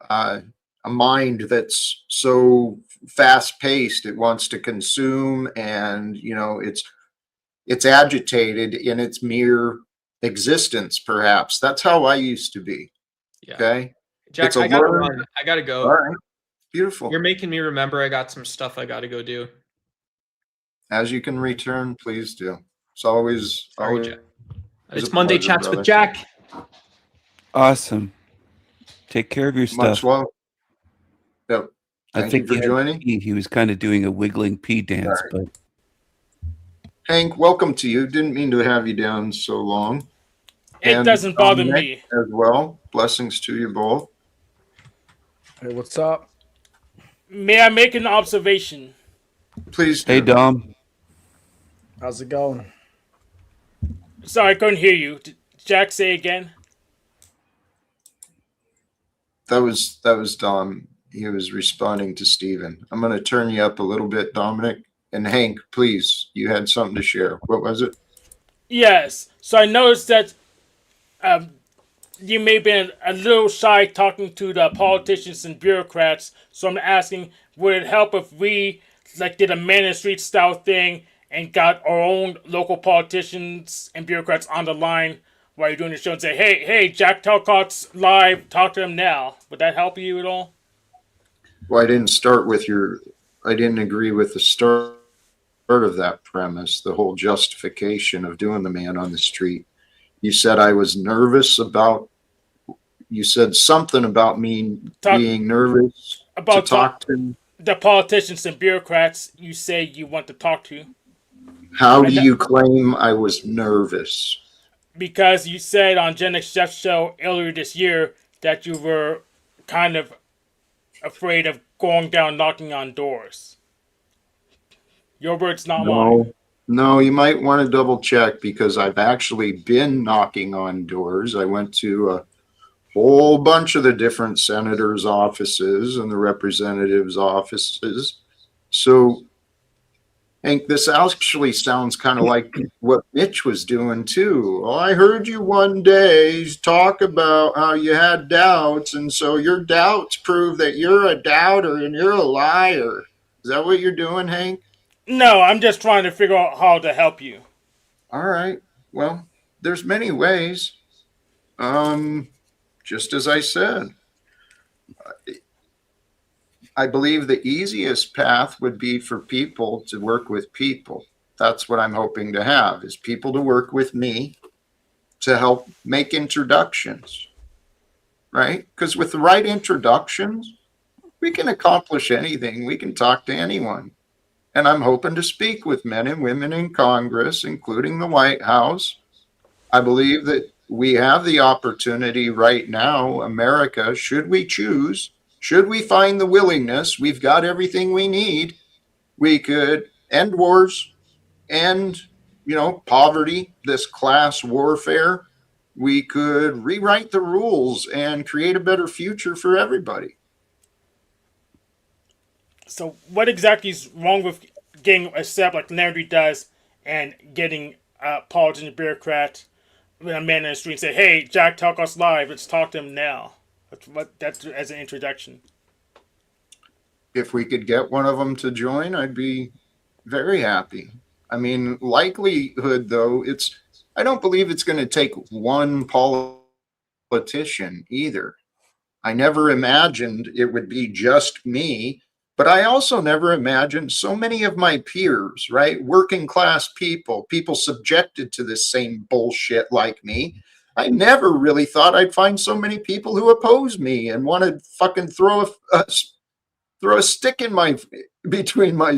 A mind that's so fast paced, it wants to consume, and it's agitated in its mere existence, perhaps. That's how I used to be. Yeah. Okay. Jack, It's a I gotta learned. run. I gotta All go. right. Beautiful. You're making me remember I got some stuff I gotta go do. As you can return, please do. It's always Sorry, always Jack. a It's Monday pleasure, Chats with brother. Jack. Awesome. Take care of your Much stuff. love. Yep. I Thank you think for joining. he was kind of doing a wiggling pee dance, Right. but Hank, welcome to you. Didn't mean to have you down so long. It And doesn't bother Dominic me. as well. Blessings to you both. Hey, what's up? May I make an observation? Please hey, do. Dom. How's it going? Sorry, I couldn't hear you. Did Jack say again? That was Dom. He was responding to Stephen. I'm going to turn you up a little bit, Dominic. And Hank, please, you had something to share. What was it? Yes. So I noticed that um, you may have been a little shy talking to the politicians and bureaucrats. So I'm asking, would it help if we did a man in the street style thing and got our own local politicians and bureaucrats on the line while you're doing the show and say, hey, Jack Talcott's live. Talk to him now. Would that help you at all? Well, I didn't agree with the start of that premise, the whole justification of doing the man on the street. You said I was nervous about, you said something about me Talk being nervous to about talk to. the politicians and bureaucrats you say you want to talk to. How do And you claim I was nervous? because you said on Gen X Chef's show earlier this year that you were kind of afraid of going down knocking on doors. Your words, not mine. No, no, you might want to double check because I've actually been knocking on doors. I went to a whole bunch of the different senators' offices and the representatives' offices. So, Hank, this actually sounds kind of like what Mitch was doing too. Oh, I heard you one day talk about how you had doubts, and so your doubts prove that you're a doubter and you're a liar. Is that what you're doing, Hank? No, I'm just trying to figure out how to help you. All right. Well, there's many ways. Um, just as I said, I believe the easiest path would be for people to work with people. That's what I'm hoping to have is people to work with me to help make introductions, right? Because with the right introductions, we can accomplish anything. We can talk to anyone. And I'm hoping to speak with men and women in Congress, including the White House. I believe that we have the opportunity right now, America, should we choose, should we find the willingness, we've got everything we need. We could end wars, end, poverty, this class warfare. We could rewrite the rules and create a better future for everybody. So, what exactly is wrong with getting a step like Landry does and getting a politician and bureaucrat with a man in the street and say, hey, Jack, talk us live. Let's talk to him now. That's as an introduction. If we could get one of them to join, I'd be very happy. I mean, likelihood though, I don't believe it's going to take one politician either. I never imagined it would be just me, but I also never imagined so many of my peers, right? Working class people, people subjected to this same bullshit like me. I never really thought I'd find so many people who oppose me and want to fucking throw a stick in my between my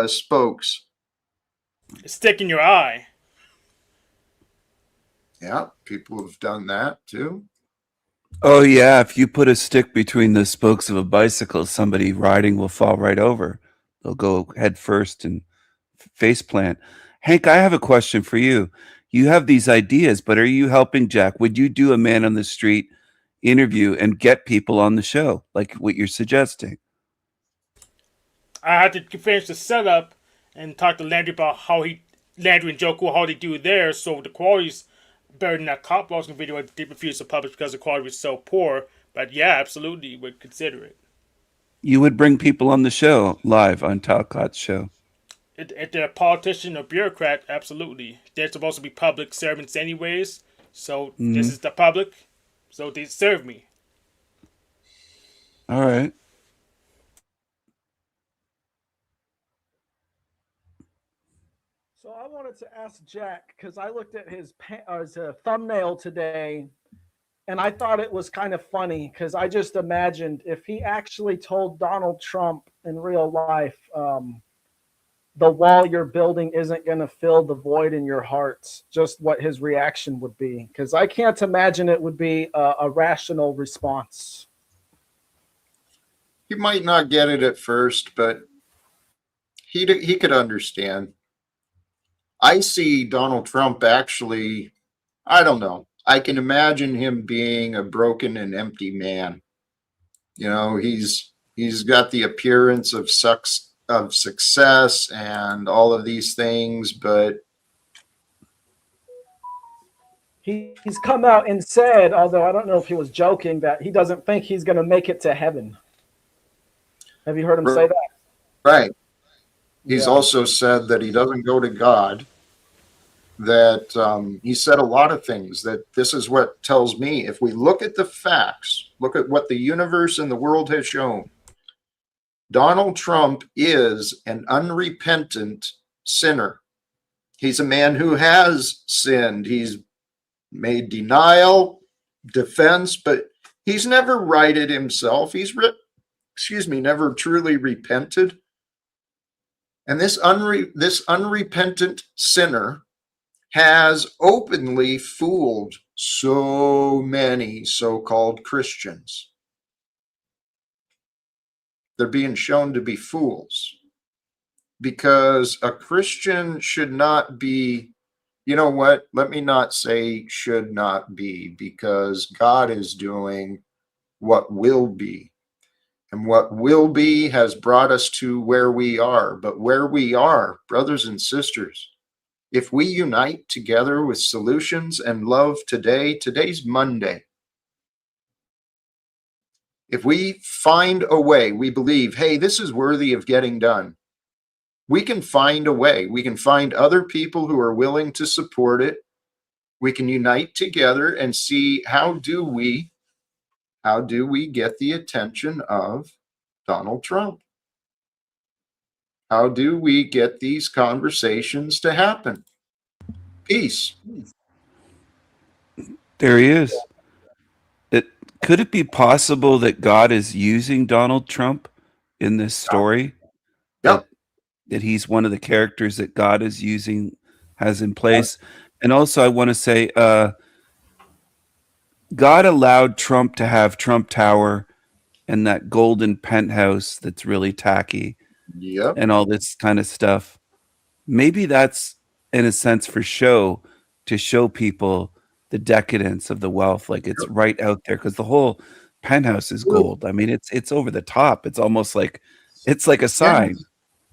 spokes. Stick in your eye. Yeah, people have done that too. Oh yeah, if you put a stick between the spokes of a bicycle, somebody riding will fall right over. They'll go head first and face plant. Hank, I have a question for you. You have these ideas, but are you helping Jack? Would you do a man on the street interview and get people on the show, like what you're suggesting? I had to finish the setup and talk to Landry about Landry and Joku, how they do theirs, so the quality's better than that cop Lawson video I did refuse to publish because the quality was so poor. But yeah, absolutely would consider it. You would bring people on the show live on Talcott's show. If they're a politician or bureaucrat, absolutely. They're supposed to be public servants anyways, so this is the public, so they serve me. All right. So I wanted to ask Jack because I looked at his thumbnail today, And I thought it was kind of funny because I just imagined if he actually told Donald Trump in real life, the wall you're building isn't going to fill the void in your hearts, just what his reaction would be. Because I can't imagine it would be a rational response. He might not get it at first, but he could understand. I see Donald Trump actually, I don't know. I can imagine him being a broken and empty man. You know, he's got the appearance of success and all of these things, but He's come out and said, although I don't know if he was joking, that he doesn't think he's going to make it to heaven. Have you heard him say that? right. He's also said that he doesn't go to God. That he said a lot of things. That this is what tells me, if we look at the facts, look at what the universe and the world has shown, Donald Trump is an unrepentant sinner. He's a man who has sinned. He's made denial, defense, but he's never righted himself. He's never truly repented. And this unrepentant sinner has openly fooled so many so-called Christians. They're being shown to be fools because a Christian should not be, you know what? Let me not say should not be, because God is doing what will be. And what will be has brought us to where we are. But where we are, brothers and sisters, if we unite together with solutions and love today, today's Monday. If we find a way, we believe, hey, this is worthy of getting done. We can find a way. We can find other people who are willing to support it. We can unite together and see how do we get the attention of Donald Trump? How do we get these conversations to happen? Peace. There he is. Could it be possible that God is using Donald Trump in this story? Yep. That he's one of the characters that God is using, has in place. And also I want to say, God allowed Trump to have Trump Tower and that golden penthouse that's really tacky. Yep. And all this kind of stuff. Maybe that's in a sense for show, to show people the decadence of the wealth. Like it's right out there because the whole penthouse is gold. I mean, it's over the top. It's almost like it's like a sign.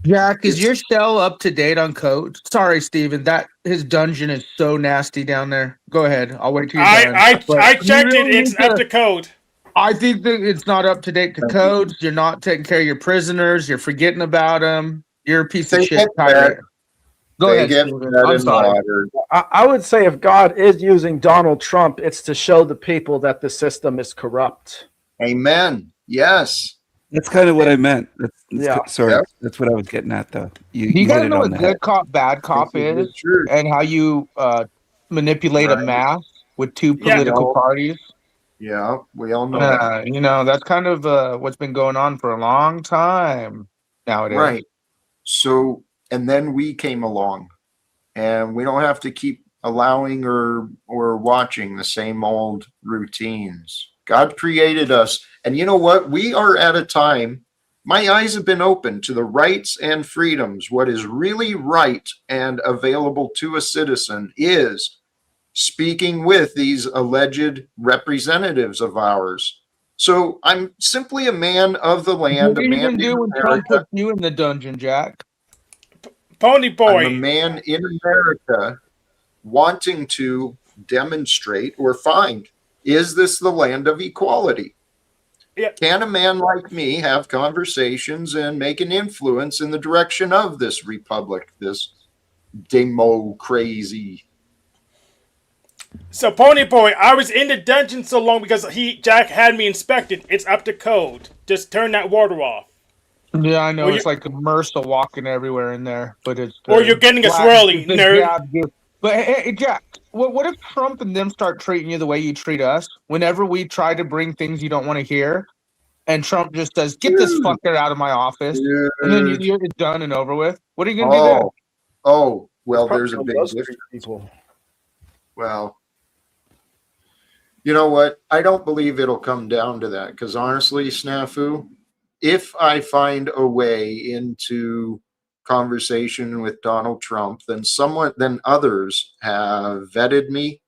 Jack, is your cell up to date on code? Sorry, Steven, that his dungeon is so nasty down there. Go ahead. I'll wait till you're done. I checked it. It's up to code. I think that it's not up to date to codes. You're not taking care of your prisoners. You're forgetting about them. You're a piece of shit. Go ahead. I'm sorry. I would say if God is using Donald Trump, it's to show the people that the system is corrupt. Amen. Yes. That's kind of what I meant. Sorry. Yep. That's what I was getting at, though. You guys know what good cop, bad cop is, and how you manipulate a mass with two political parties. Yeah, we all know that. You know, that's kind of what's been going on for a long time nowadays. Right. So, and then we came along, and we don't have to keep allowing or watching the same old routines. God created us, and you know what? We are at a time, my eyes have been open to the rights and freedoms. What is really right and available to a citizen is speaking with these alleged representatives of ours. So I'm simply a man of the land. What did you do when Trump put you in the dungeon, Jack? Pony boy. I'm a man in America wanting to demonstrate or find, is this the land of equality? Yeah. Can a man like me have conversations and make an influence in the direction of this republic, this demo-crazy? So, Pony Boy, I was in the dungeon so long because Jack had me inspected. It's up to code. Just turn that water off. Yeah, I know. It's like a MRSA walking everywhere in there, but it's or you're getting a swirly, nerd. But hey, Jack, what if Trump and them start treating you the way you treat us? Whenever we try to bring things you don't want to hear, and Trump just says, "Get this Dude, fucker out of my office," and then dude. you're done and over with. What are you gonna do then? Well, Trump there's a really big does difference. treat people. Well, you know what? I don't believe it'll come down to that because honestly, Snafu, if I find a way into conversation with Donald Trump, then others have vetted me.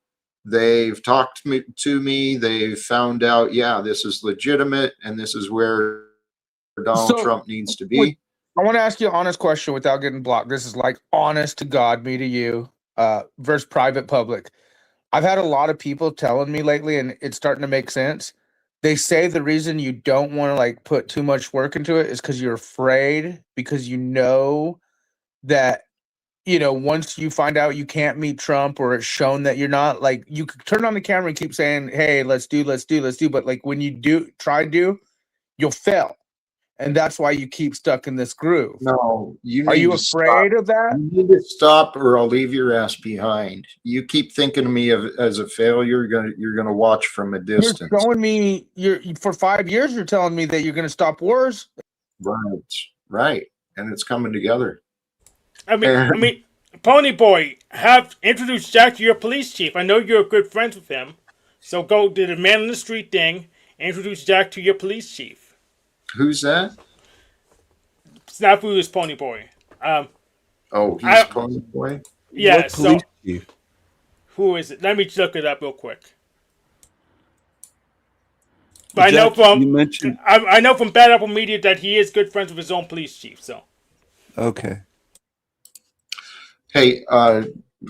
They've talked to me. They've found out, yeah, this is legitimate and this is where Donald So, Trump needs to be. I want to ask you an honest question without getting blocked. This is like honest to God, me to you, versus private public. I've had a lot of people telling me lately, and it's starting to make sense. They say the reason you don't want to like put too much work into it is because you're afraid, because you know that once you find out you can't meet Trump or it's shown that you're not, like, you could turn on the camera and keep saying, "Hey, let's do, but like when you do try to, you'll fail, and that's why you keep stuck in this groove." No, you Are need you to stop. afraid of that? You need to stop, or I'll leave your ass behind. You keep thinking of me as a failure. You're gonna watch from a You're distance. showing me for 5 years. You're telling me that you're going to stop wars. Right, right, and it's coming together. I mean, Pony Boy, have introduced Jack to your police chief. I know you're good friends with him, so go do the man in the street thing. And introduce Jack to your police chief. Who's that? Snafu is Pony Boy. Oh, he's Pony Boy. Yeah. What police So chief? who is it? Let me look it up real quick. But Jack, you mentioned. I know from Bad Apple Media that he is good friends with his own police chief. So Okay. Hey,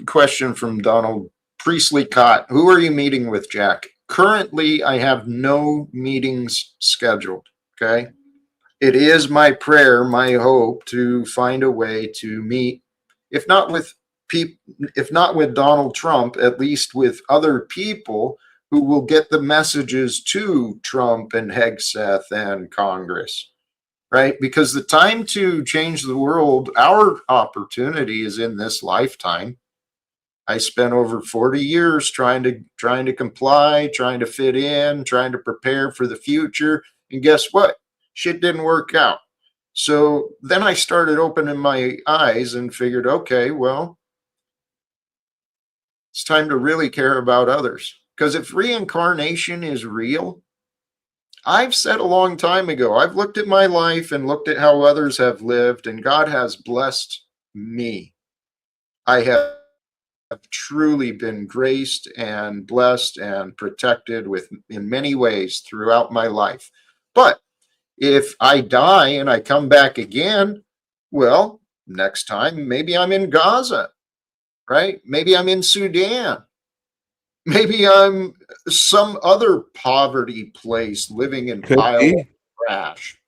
question from Donald Priestley Cott. Who are you meeting with, Jack? Currently, I have no meetings scheduled. Okay. It is my prayer, my hope to find a way to meet, if not with if not with Donald Trump, at least with other people who will get the messages to Trump and Hegseth and Congress. Right? Because the time to change the world, our opportunity is in this lifetime. I spent over 40 years trying to comply, trying to fit in, trying to prepare for the future. And guess what? Shit didn't work out. So then I started opening my eyes and figured, okay, well, it's time to really care about others. Because if reincarnation is real, I've said a long time ago, I've looked at my life and looked at how others have lived, and God has blessed me. I have truly been graced and blessed and protected in many ways throughout my life. But if I die and I come back again, well, next time maybe I'm in Gaza, right? Maybe I'm in Sudan. Maybe I'm some other poverty place living in Could pile of be. trash.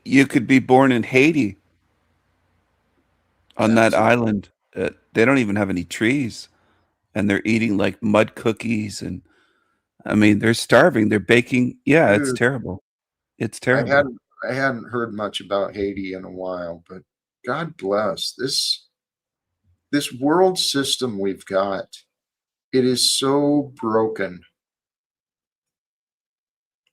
You could be born in Haiti on that That's it. island. They don't even have any trees, and they're eating like mud cookies, and I mean they're starving. They're baking. Yeah, it's Dude, terrible. It's I terrible. hadn't heard much about Haiti in a while, but God bless this world system we've got. It is so broken.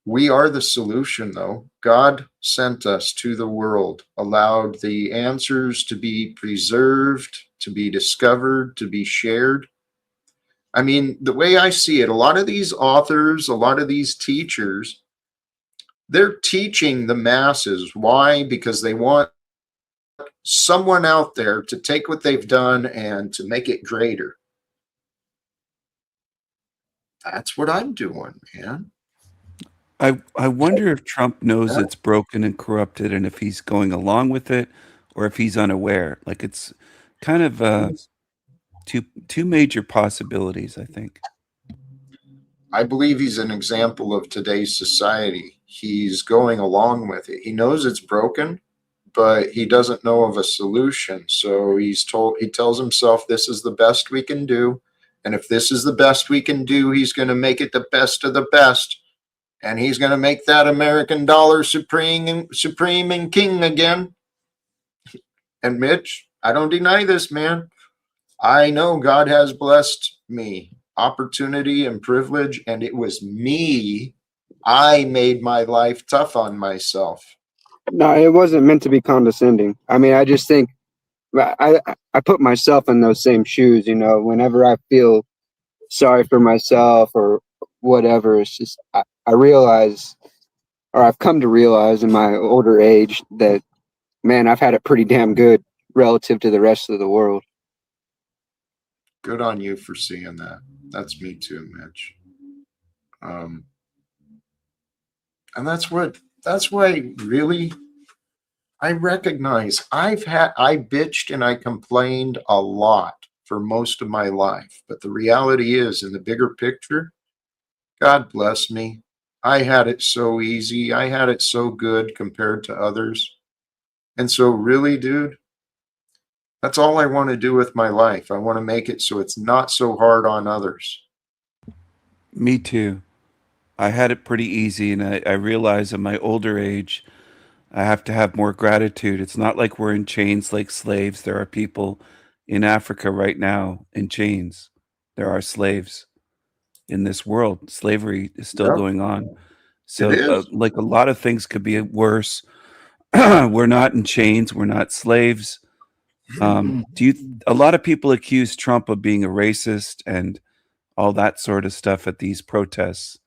We are the solution, though. God sent us to the world, allowed the answers to be preserved, to be discovered, to be shared. I mean, the way I see it, a lot of these authors, a lot of these teachers, they're teaching the masses. Why? Because they want someone out there to take what they've done and to make it greater. That's what I'm doing, man. I wonder if Trump knows it's broken and corrupted, and if he's going along with it, or if he's unaware. Like it's kind of two major possibilities, I think. I believe he's an example of today's society. He's going along with it. He knows it's broken, but he doesn't know of a solution. So he tells himself this is the best we can do. And if this is the best we can do, he's going to make it the best of the best. And he's going to make that American dollar supreme and king again. And Mitch, I don't deny this, man. I know God has blessed me, opportunity and privilege, and it was me. I made my life tough on myself. No, it wasn't meant to be condescending. I mean, I just think I put myself in those same shoes. Whenever I feel sorry for myself or whatever, it's just I realize, or I've come to realize in my older age that, man, I've had it pretty damn good relative to the rest of the world. Good on you for seeing that. That's me too, Mitch. And that's why really I recognize I bitched and I complained a lot for most of my life. But the reality is, in the bigger picture, God bless me. I had it so easy. I had it so good compared to others. And so really, dude, that's all I want to do with my life. I want to make it so it's not so hard on others. Me too. I had it pretty easy, and I realize in my older age, I have to have more gratitude. It's not like we're in chains like slaves. There are people in Africa right now in chains. There are slaves in this world. Slavery is still Yep, going on. it So, is. like a lot of things could be worse. We're not in chains. We're not slaves. A lot of people accuse Trump of being a racist and all that sort of stuff at these protests.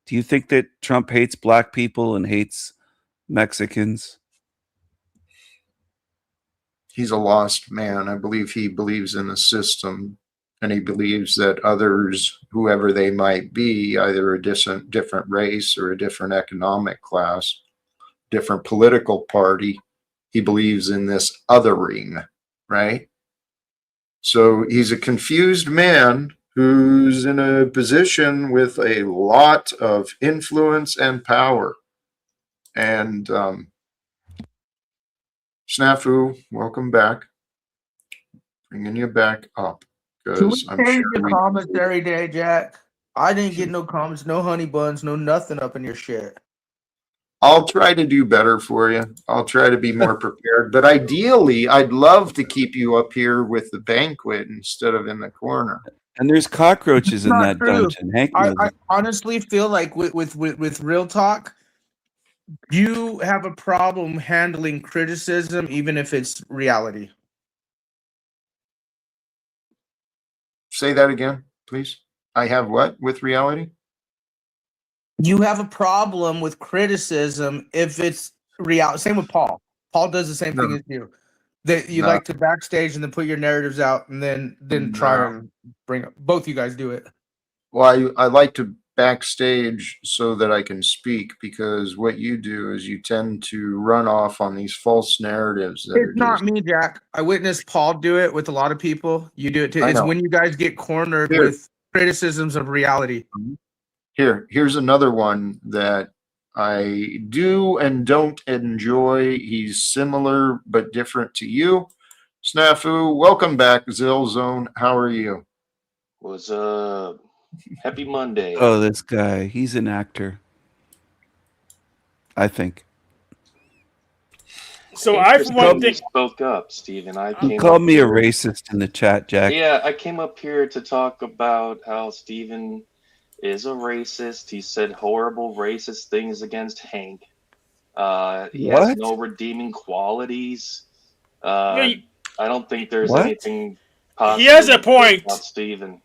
Do you think that Trump hates black people and hates Mexicans? He's a lost man. I believe he believes in the system, and he believes that others, whoever they might be, either a different race or a different economic class, different political party, he believes in this othering, right? So he's a confused man who's in a position with a lot of influence and power. And Snafu, welcome back. Bringing you back up Can we because I'm change sure your we. comments every day, Jack? I didn't get no comments, no honey buns, no nothing up in your shit. I'll try to do better for you. I'll try to be more prepared. But ideally, I'd love to keep you up here with the banquet instead of in the corner. And there's cockroaches in Not that true. dungeon. Hank I knows it. honestly feel like with real talk, you have a problem handling criticism, even if it's reality. Say that again, please. I have what with reality? You have a problem with criticism if it's real. Same with Paul. Paul does the same No, thing as you. That you no, like to backstage and then put your narratives out and then try no. and bring up. Both you guys do it. Well, I like to backstage so that I can speak because what you do is you tend to run off on these false narratives that are It's not just. me, Jack. I witnessed Paul do it with a lot of people. You do it too. I It's know. when you guys get cornered Here, with criticisms of reality. here's another one that I do and don't enjoy. He's similar but different to you. Snafu, welcome back, Zone. How are you? What's up? Happy Monday. Oh, this guy. He's an actor. I think. So I, for one Interesting you thing, spoke up, Stephen. I He came called up me a here. racist in the chat, Jack. Yeah, I came up here to talk about how Stephen is a racist. He said horrible racist things against Hank. He has What? no redeeming qualities. yeah, I don't think there's What? anything he positive has a about point. Stephen.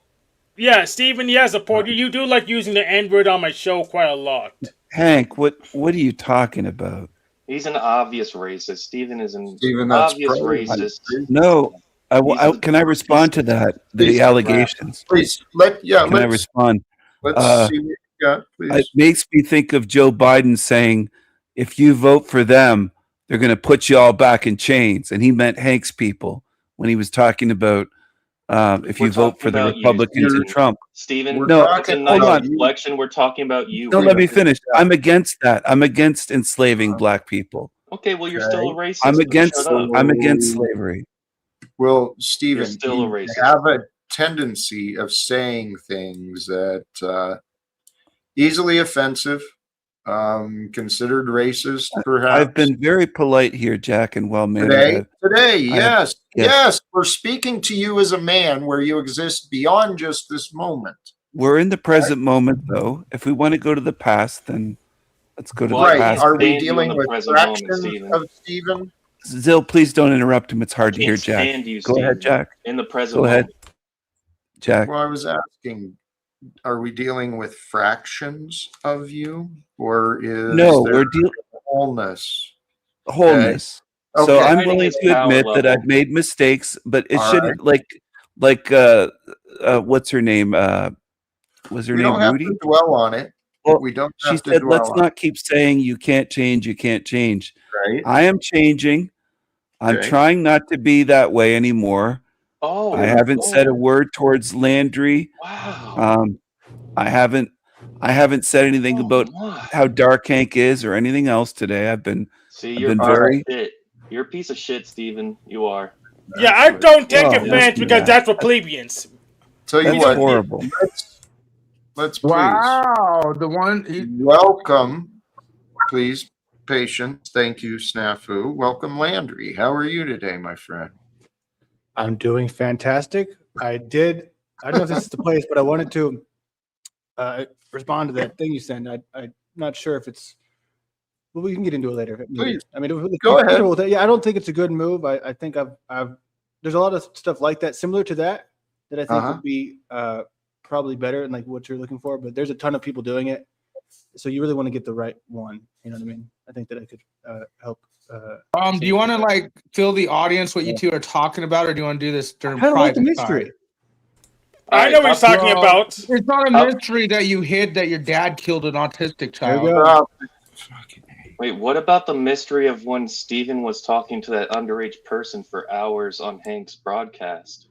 Yeah, Stephen, he has a point. You do like using the N-word on my show quite a lot. Hank, what are you talking about? He's an obvious racist. Stephen is an Steven, that's obvious probably racist. No. He's Can I respond to that? The please, allegations. please Can I respond? let's see what you got, It please. makes me think of Joe Biden saying, if you vote for them, they're going to put you all back in chains. And he meant Hank's people when he was talking about if We're you vote talking for the about you, Republicans and Stephen. Trump. Stephen, We're No, it's a talking nice hold on. about you. reflection. We're talking about you. No, let me Steven, finish. yeah. I'm against that. I'm against enslaving black people. Okay, well, you're still a Okay. racist. So shut up. I'm against slavery. Well, You're Steven, still a you racist. have a tendency of saying things that easily offensive, considered racist, perhaps. I've been very polite here, Jack, and well mannered. Today, yes. Yes, we're speaking to you as a man where you exist beyond just this moment. We're in the present moment, though. If we want to go to the past, then let's go to Well, the I Right. can't past. Are we stand you in dealing the with present moment, fractions Stephen. of Stephen? Zill, please don't interrupt him. It's hard to hear Can't Jack. stand you, Go ahead, Stephen. Jack. In the present Go ahead, moment. Jack. Well, I was asking, are we dealing with fractions of you, or is No, there we're dealing wholeness? wholeness. So Okay. I'm Fighting willing his to power admit that level. I've made mistakes, but it All shouldn't like what's her name? Was her We name don't have Rudy? to dwell on it. Well, We don't she have to said, dwell let's on not keep saying you can't change, you can't change. it, right? I am changing. I'm Okay. trying not to be that way anymore. Oh, I haven't said a oh, word towards Landry. wow. I haven't said anything Oh about my. how dark Hank is or anything else today. See, I've you're a been piece All right. of very shit. You're a piece of shit, Stephen. You are. Yeah, That's I what. don't take well. Yes. offense Listen to because that. that's for plebeians. Tell you We That's what. don't need. horrible. Let's please Wow, the one. welcome. Please, patience. Thank you, Snafu. Welcome, Landry. How are you today, my friend? I'm doing fantastic. I don't know if this is the place, but I wanted to respond to that thing you sent. I'm not sure if it's. Well, we can get into it later. Maybe. Please I mean, go ahead. yeah, I don't think it's a good move. I think I've. There's a lot of stuff like that, similar to that I think Uh-huh. would be probably better and like what you're looking for. But there's a ton of people doing it, so you really want to get the right one. You know what I mean? I think that I could help. Do you want to like fill the audience what you two are talking about, or do you want to do this during Kind of like the private mystery. time? I know what he's talking about. It's not a mystery that you hid that your dad killed an autistic There you child. go. Fucking A. Wait, what about the mystery of when Stephen was talking to that underage person for hours on Hank's broadcast?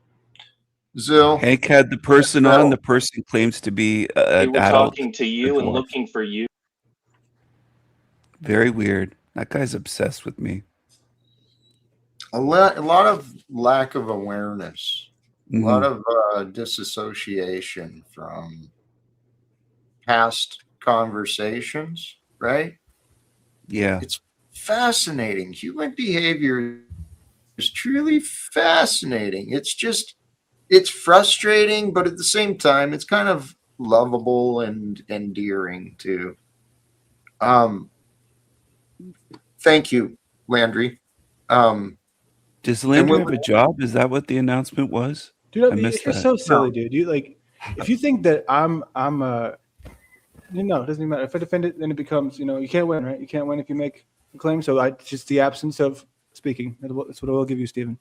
Zill. Hank had the person on. The person claims to be They an were adult. talking to you and dwarf. looking for you. Very weird. That guy's obsessed with me. A lot of lack of awareness. A Mhm. lot of disassociation from past conversations, right? Yeah. It's fascinating. Human behavior is truly fascinating. It's frustrating, but at the same time, it's kind of lovable and endearing too. Thank you, Landry. Does Landry we'll- have a job? Is that what the announcement was? Dude, I missed you're that. so silly, dude. You like, if you think that I'm you know, it doesn't even matter. If I defend it, then it becomes, you can't win, right? You can't win if you make a claim. So just the absence of speaking. That's what I will give you, Stephen.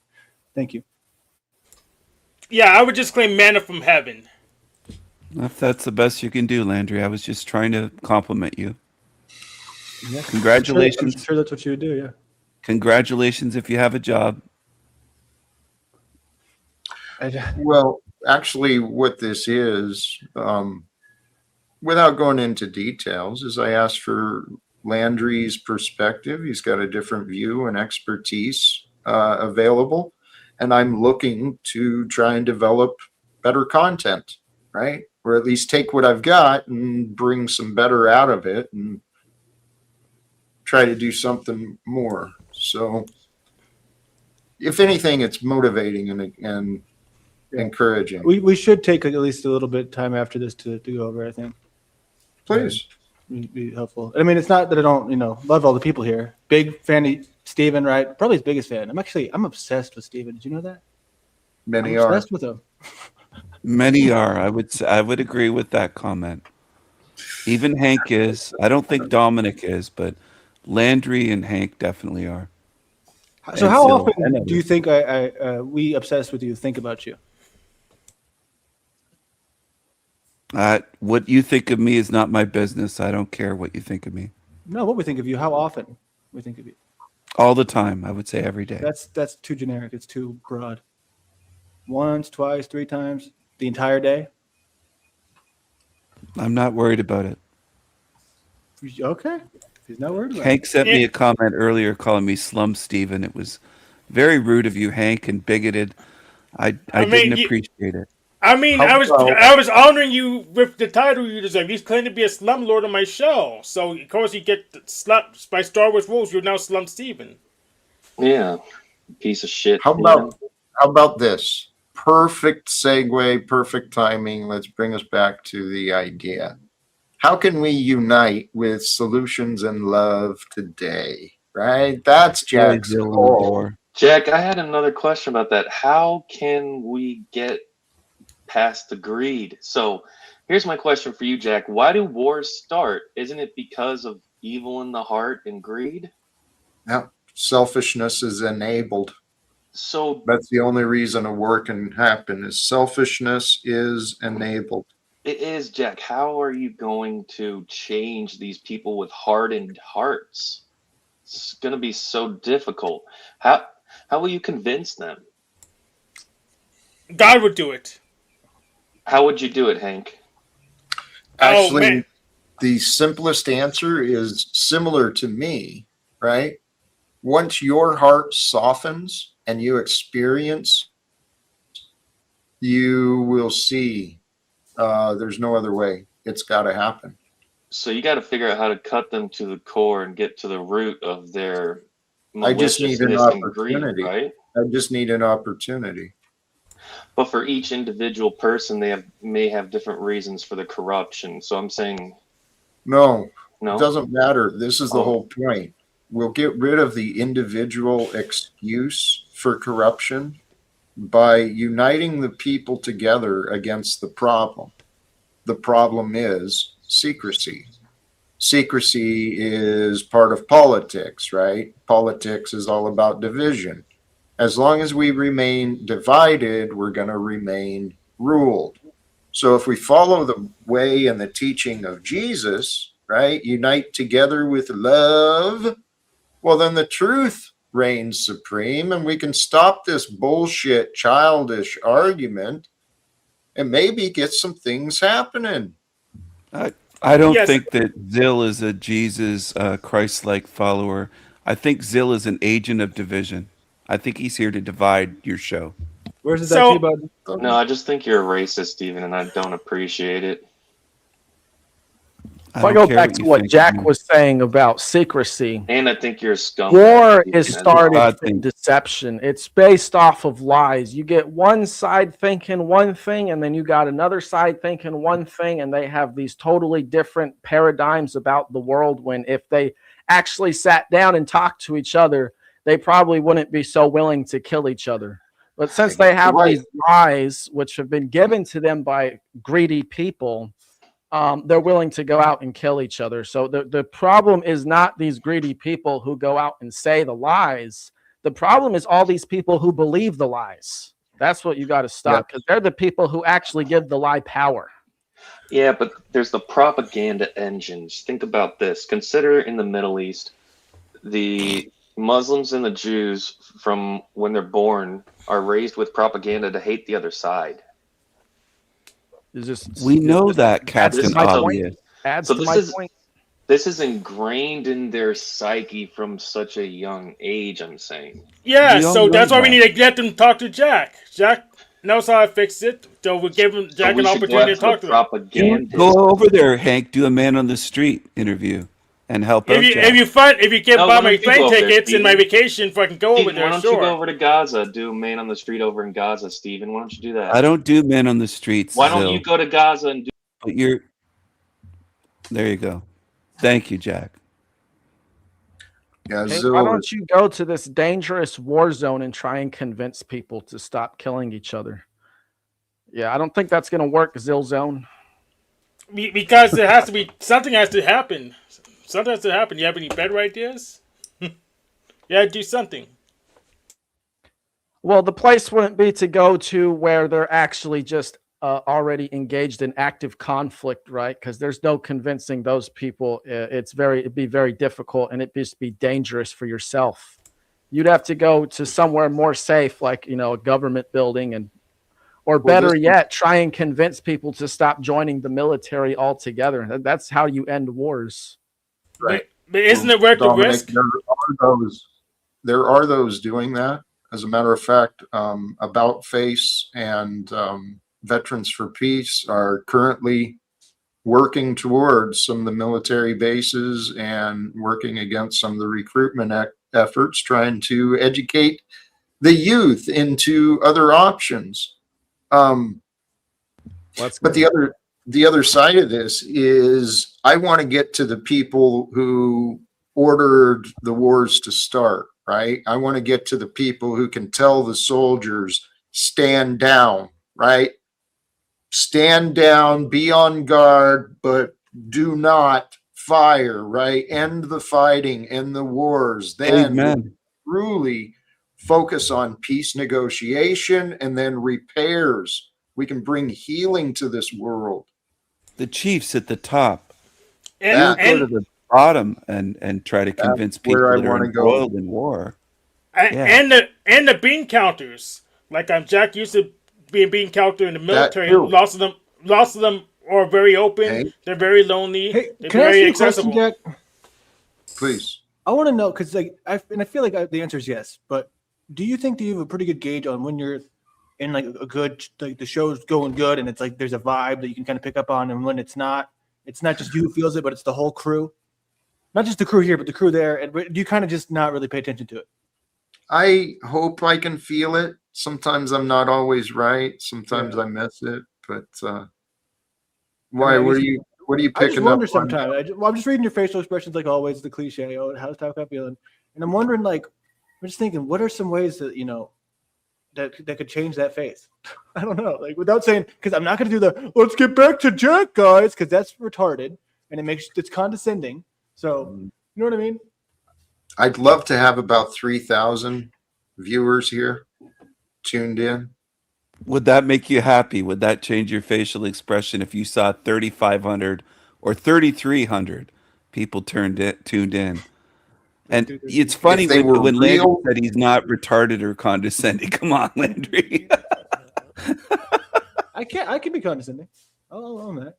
Thank you. Yeah, I would just claim manna from heaven. If that's the best you can do, Landry, I was just trying to compliment you. Yeah. Congratulations. I'm sure that's what you would do. Yeah. Congratulations if you have a job. Well, actually, what this is, without going into details, is I asked for Landry's perspective. He's got a different view and expertise available, and I'm looking to try and develop better content, right? Or at least take what I've got and bring some better out of it and try to do something more. So, if anything, it's motivating and Yeah. encouraging. We should take at least a little bit of time after this to go over. I think. Please. Be helpful. I mean, it's not that I don't, love all the people here. Big fan of Steven, right? Probably his biggest fan. I'm obsessed with Steven. Did you know that? Many I'm are. obsessed with him. Many are. I would agree with that comment. Even Hank is. I don't think Dominic is, but Landry and Hank definitely are. So And how Zill, often and do you think we obsessed with you think about you? what you think of me is not my business. I don't care what you think of me. No, what we think of you. How often we think of you. All the time. I would say every day. That's too generic. It's too broad. Once, twice, 3 times, the entire day. I'm not worried about it. Okay, if he's not worried about Hank sent me a comment earlier calling me Slum Steven. It was very rude of you, Hank, and bigoted. I didn't appreciate it. I mean, I was honoring you with the title you deserve. He's claiming to be a slumlord on my show, so of course you get slapped by Star Wars rules. You're now Slum Steven. Yeah. Piece of shit. How about this? Perfect segue, perfect timing. Let's bring us back to the idea. How can we unite with solutions and love today? Right? That's Jack's Zill on the goal. door. Jack, I had another question about that. How can we get past the greed? So here's my question for you, Jack. Why do wars start? Isn't it because of evil in the heart and greed? Now, selfishness is enabled. So That's the only reason a war can happen is selfishness is enabled. it is, Jack. How are you going to change these people with hardened hearts? It's going to be so difficult. How will you convince them? God would do it. How would you do it, Hank? Actually, the simplest answer is similar to me, right? Once your heart softens and you experience, you will see there's no other way. It's got to happen. So you got to figure out how to cut them to the core and get to the root of their I just need an maliciousness and greed, opportunity. right? I just need an opportunity. But for each individual person, they may have different reasons for the corruption. So I'm saying, No, no, it doesn't matter. This is the Oh. whole point. We'll get rid of the individual excuse for corruption by uniting the people together against the problem. The problem is secrecy. Secrecy is part of politics, right? Politics is all about division. As long as we remain divided, we're going to remain ruled. So if we follow the way and the teaching of Jesus, right, unite together with love, well, then the truth reigns supreme and we can stop this bullshit, childish argument and maybe get some things happening. I don't Yes. think that Zill is a Jesus Christ-like follower. I think Zill is an agent of division. I think he's here to divide your show. Where's the So- bud? no, I just think you're a racist, Steven, and I don't appreciate it. If I don't go care back what to you what think, Jack man. was saying about secrecy, And I think you're a scumbag. war Steven, is as well. started God from thing. deception. It's based off of lies. You get one side thinking one thing, and then you got another side thinking one thing, and they have these totally different paradigms about the world. When if they actually sat down and talked to each other, they probably wouldn't be so willing to kill each other. But since they have Right. these lies, which have been given to them by greedy people, they're willing to go out and kill each other. So the problem is not these greedy people who go out and say the lies. The problem is all these people who believe the lies. That's what you got to stop, because they're the people who actually give the lie power. Yeah, but there's the propaganda engines. Think about this. Consider in the Middle East, the Muslims and the Jews from when they're born are raised with propaganda to hate the other side. We know that, Captain Obvious. Adds So to this my is point. this is ingrained in their psyche from such a young age, I'm saying. Yeah, We all so know that's why we that. need to get them to talk to Jack. Jack knows how to fix it, so we'll give him Jack we an should go opportunity to after talk the to them. propaganda. Go over there, Hank. Do a man on the street interview and help out Jack. If you get No, buy why my don't you plane go over there, tickets and my Steven? vacation, if I can go over Steven, there, why don't you sure. go over to Gaza, do man on the street over in Gaza, Steven? Why don't you do that? I don't do men on the streets. Why don't Zill, you go to Gaza and do But you're. There you go. Thank you, Jack. Yeah, Hey, Zill why is- don't you go to this dangerous war zone and try and convince people to stop killing each other? Yeah, I don't think that's going to work, Zill Zone. Because there has to be something has to happen. Something has to happen. You have any better ideas? Yeah, do something. Well, the place wouldn't be to go to where they're actually just already engaged in active conflict, right? Because there's no convincing those people. It'd be very difficult, and it'd just be dangerous for yourself. You'd have to go to somewhere more safe, like a government building, or better yet, try and convince people to stop joining the military altogether. That's how you end wars. Right. But isn't it worth the Dominic, risk? there are those doing that. As a matter of fact, About Face and Veterans for Peace are currently working towards some of the military bases and working against some of the recruitment efforts, trying to educate the youth into other options. Um, but the other side of this is I want to get to the people who ordered the wars to start, right? I want to get to the people who can tell the soldiers, stand down, right? Stand down, be on guard, but do not fire, right? End the fighting, end the wars. Then Amen. truly focus on peace negotiation and then repairs. We can bring healing to this world. The chiefs at the top. And, You don't go to and, the bottom and try to convince people where I that are wanna go. embroiled in war. and the bean counters. Like Jack used to be a bean counter in the military. too. Lots of them are very open. Hey. They're very lonely. Hey, they're can I ask very you a accessible. question, Jack? Please. I want to know because I feel like the answer is yes, but do you think that you have a pretty good gauge on when you're in like a good, like the show's going good and it's like there's a vibe that you can kind of pick up on, and when it's not just you who feels it, but it's the whole crew, not just the crew here, but the crew there, and do you kind of just not really pay attention to it? I hope I can feel it. Sometimes I'm not always right. Sometimes I miss it. But why? What are you I just picking wonder up on? sometimes. I'm just reading your facial expressions like always, the cliche. Oh, how's Talcott feeling? And I'm wondering, like, I'm just thinking, what are some ways that that could change that face? I don't know, like without saying, because I'm not going to do the let's get back to Jack, guys, because that's retarded and it's condescending. So you know what I mean? I'd love to have about 3,000 viewers here tuned in. Would that make you happy? Would that change your facial expression if you saw 3,500 or 3,300 people tuned in? And it's funny If they were when Landry real, said he's not retarded or condescending. Come on, Landry. I can be condescending. I'll own that.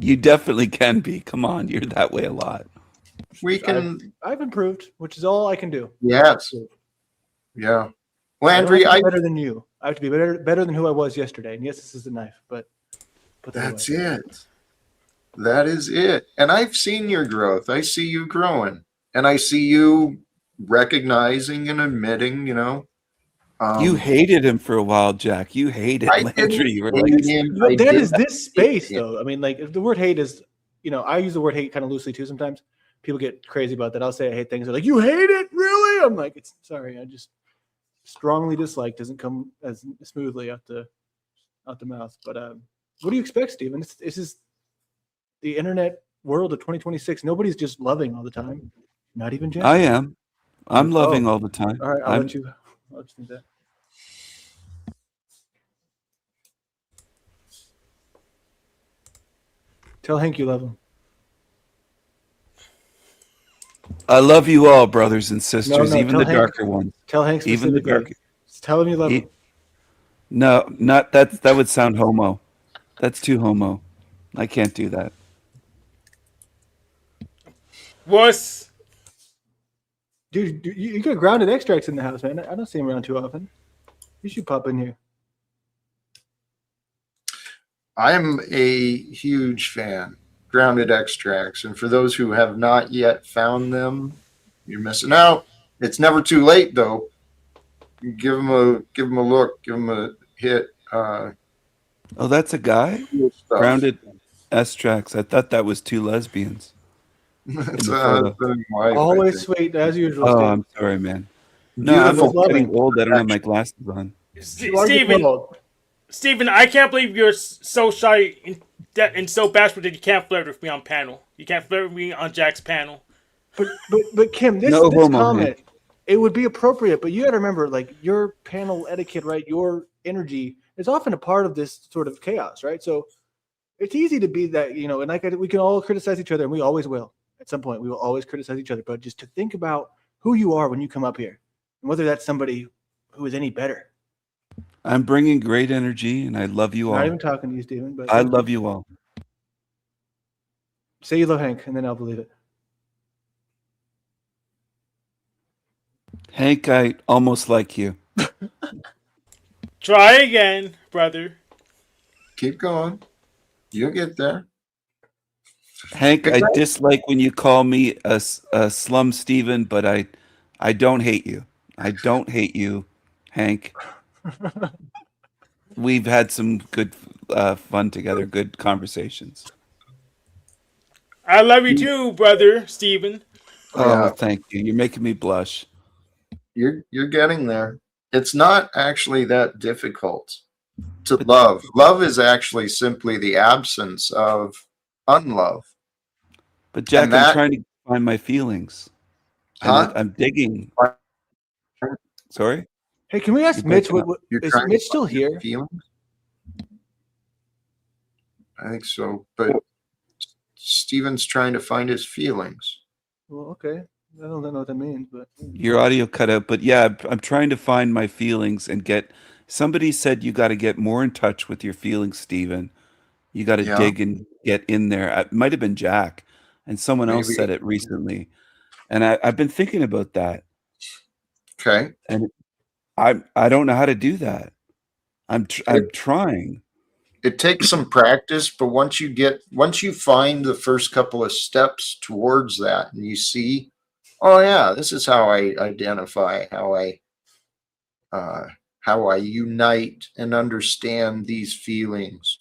You definitely can be. Come on, you're that way a lot. we can. I've improved, which is all I can do. Yes. Yeah. I Landry, don't have to be better than you. I have to be better than who I was yesterday. And yes, this is a knife, but put that That's away. it. That is it. And I've seen your growth. I see you growing, and I see you recognizing and admitting. You hated him for a while, Jack. You hated I Landry. didn't You were hate like, him. But I that did is this space, him. though. I mean, like, if the word hate is, I use the word hate kind of loosely too sometimes. People get crazy about that. I'll say I hate things. They're like, you hate it? Really? I'm like, it's sorry. I just strongly dislike doesn't come as smoothly out the mouth. But what do you expect, Stephen? This is the internet world of 2026. Nobody's just loving all the time. Not even Jack. I am. I'm loving all the time. All right, I'll let you think that. Tell Hank you love him. I love you all, brothers and sisters, No, even tell the Hank- darker ones. Tell Hank Even the specifically. darker. Just tell him you love him. No, not that. That would sound homo. That's too homo. I can't do that. Was Dude, you got grounded extracts in the house, man. I don't see him around too often. You should pop in here. I'm a huge fan. Grounded extracts, and for those who have not yet found them, you're missing out. It's never too late, though. Give them a look. Give them a hit. Oh, that's a guy? Grounded extracts. I thought that was two lesbians. It's the a photo. husband and wife, I Always think. sweet as usual. Oh, Steve. I'm sorry, man. No, Beautiful. I'm getting old. I don't have my glasses on. You are getting old. Stephen, I can't believe you're so shy and so bashful that you can't flirt with me on panel. You can't flirt with me on Jack's panel. But Kim, this No homo, comment, it would be appropriate, but you got to remember, like, your panel etiquette, right? Your energy is often a part of this sort of chaos, right? So it's easy to be that, and like we can all criticize each other, and we always will. At some point, we will always criticize each other, but just to think about who you are when you come up here, and whether that's somebody who is any better. I'm bringing great energy, and I love you all. Not even talking to you, Stephen, but I love you all. say you love Hank, and then I'll believe it. Hank, I almost like you. Try again, brother. Keep going. You'll get there. Hank, I dislike when you call me a slum Steven, but I don't hate you. I don't hate you. Hank. We've had some good fun together, good conversations. I love you too, brother Stephen. Oh, Yeah. thank you. You're making me blush. You're getting there. It's not actually that difficult to love. Love is actually simply the absence of unlove. But Jack, And I'm that, trying to find my feelings, and huh? I'm digging. Sorry, Hey, can we ask you're Mitch? breaking up. What You're is trying to Mitch still find your here? feelings? I think so. But Steven's trying to find his feelings. Well, okay. I don't know what that means, but Your audio cut out, but yeah, I'm trying to find my feelings and get. Somebody said you got to get more in touch with your feelings, Steven. You got to Yeah, dig and get in there. It might have been Jack, and someone else maybe. said it recently, and I've been thinking about that, Okay. and I don't know how to do that. I'm trying. It takes some practice, but once you find the first couple of steps towards that and you see, oh yeah, this is how I identify, uh, how I unite and understand these feelings.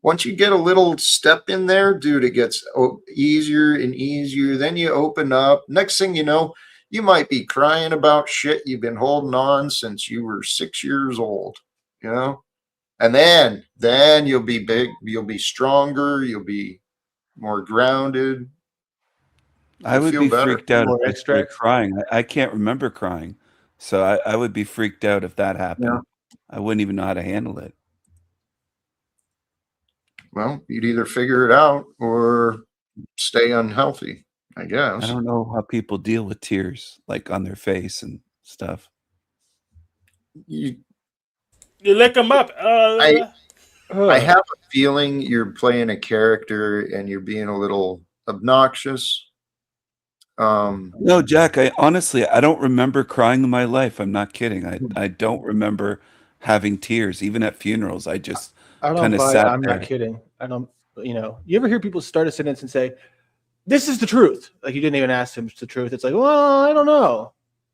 Once you get a little step in there, dude, it gets easier and easier. Then you open up. Next thing you know, you might be crying about shit you've been holding on since you were 6 years old, you know? And then you'll be big, you'll be stronger, you'll be more grounded, I you'll would feel be better. freaked out if more I started extracts. crying. I can't remember crying, so I would be freaked out if that Yeah. happened. I wouldn't even know how to handle it. Well, you'd either figure it out or stay unhealthy, I I guess. don't know how people deal with tears, like on their face and stuff. You, You lick them up. I have a feeling you're playing a character and you're being a little obnoxious. No, Jack, I honestly, I don't remember crying in my life. I'm not kidding. I don't remember having tears, even at funerals. I just I don't kind of buy it. sat I'm not there. kidding. I don't. You ever hear people start a sentence and say, "This is the truth"? Like you didn't even ask him it's the truth. It's like, well, I don't know.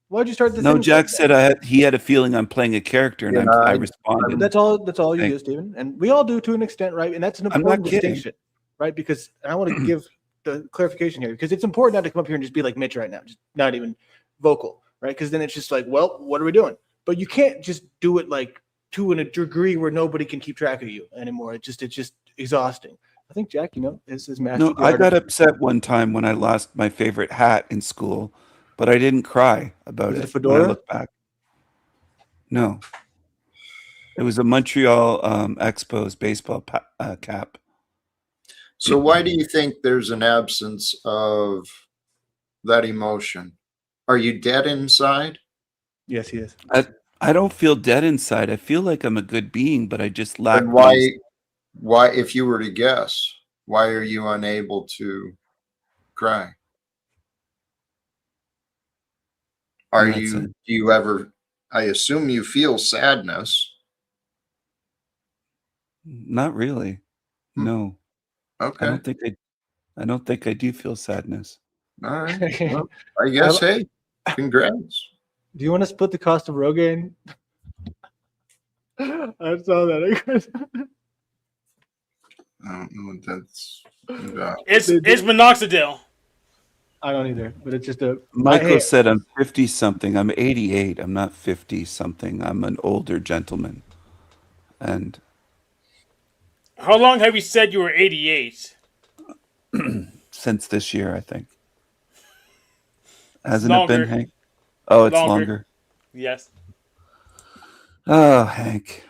Why'd you start the No, sentence Jack like said he had a feeling I'm playing a character, and Yeah, I I- responded. That's all. That's all you Thank- do, Stephen, and we all do to an extent, right? And that's an I'm not important kidding. distinction, right? Because I want to give the clarification here because it's important not to come up here and just be like Mitch right now, just not even vocal, right? Because then it's just like, well, what are we doing? But you can't just do it like to a degree where nobody can keep track of you anymore. It's just exhausting. I think Jack, is mastered No, the I art got of. upset one time when I lost my favorite hat in school, but I didn't cry about Was it a it when I fedora? look back. No, it was a Montreal Expos baseball cap. So why do you think there's an absence of that emotion? Are you dead inside? Yes, he is. I don't feel dead inside. I feel like I'm a good being, but I just lack Then these. why, if you were to guess, why are you unable to cry? Are That's you, it. do you ever, I assume you feel sadness. Not really. Hmm. No, Okay. I don't think I do feel sadness. All right. Well, I guess, hey, congrats. Do you want to split the cost of Rogaine? I saw that. I don't know what that's about. It's minoxidil. I don't either, but it's just a. Michael said I'm 50 something. I'm 88. I'm not 50 something. I'm an older gentleman. And How long have you said you were 88? since this year, I think. Hasn't Longer. it been, Hank? Oh, it's Longer. longer. Yes. Oh, Hank.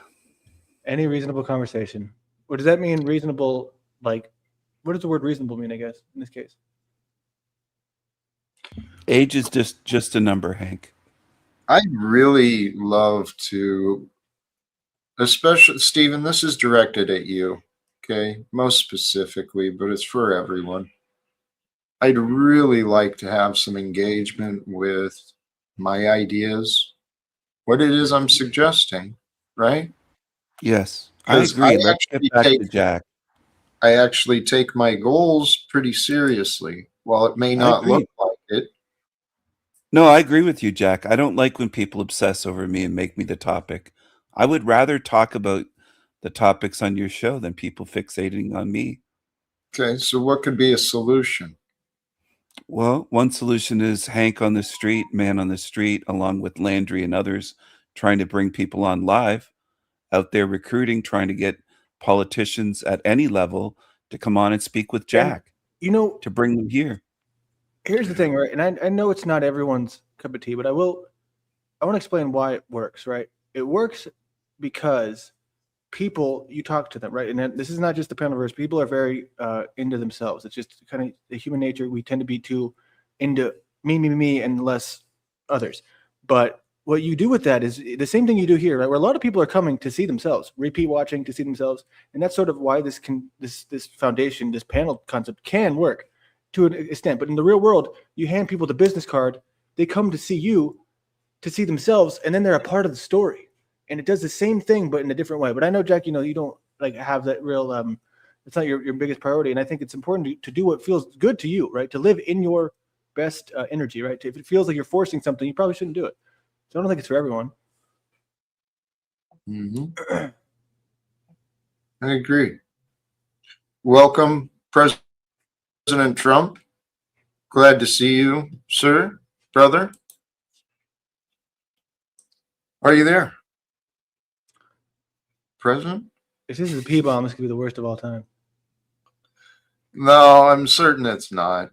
Any reasonable conversation. What does that mean? Reasonable, like, what does the word reasonable mean, I guess, in this case? Age is just a number, Hank. I'd really love to, especially, Stephen, this is directed at you, okay? Most specifically, but it's for everyone. I'd really like to have some engagement with my ideas, what it is I'm suggesting, right? Yes, I 'Cause agree. Let's get back to Jack. I actually take my goals pretty seriously. While it may I not agree. look like it, No, I agree with you, Jack. I don't like when people obsess over me and make me the topic. I would rather talk about the topics on your show than people fixating on me. Okay, so what could be a solution? Well, one solution is Hank on the street, man on the street, along with Landry and others, trying to bring people on live, out there recruiting, trying to get politicians at any level to come on and speak with Jack, to bring them here. Here's the thing, right? And I know it's not everyone's cup of tea, but I want to explain why it works, right? It works because people, you talk to them, right? And this is not just the panelverse. People are very into themselves. It's just kind of the human nature. We tend to be too into me, and less others. But what you do with that is the same thing you do here, right? Where a lot of people are coming to see themselves, repeat watching to see themselves, and that's sort of why this foundation, this panel concept can work to an extent. But in the real world, you hand people the business card, they come to see you, to see themselves, and then they're a part of the story. And it does the same thing, but in a different way. But I know, Jack, you don't like have that real, it's not your biggest priority. And I think it's important to do what feels good to you, right? To live in your best energy, right? If it feels like you're forcing something, you probably shouldn't do it. So I don't think it's for everyone. Mm-hmm. I agree. Welcome, President Trump. Glad to see you, sir, brother. Are you there? President? If this is a P-bomb, this could be the worst of all time. No, I'm certain it's not.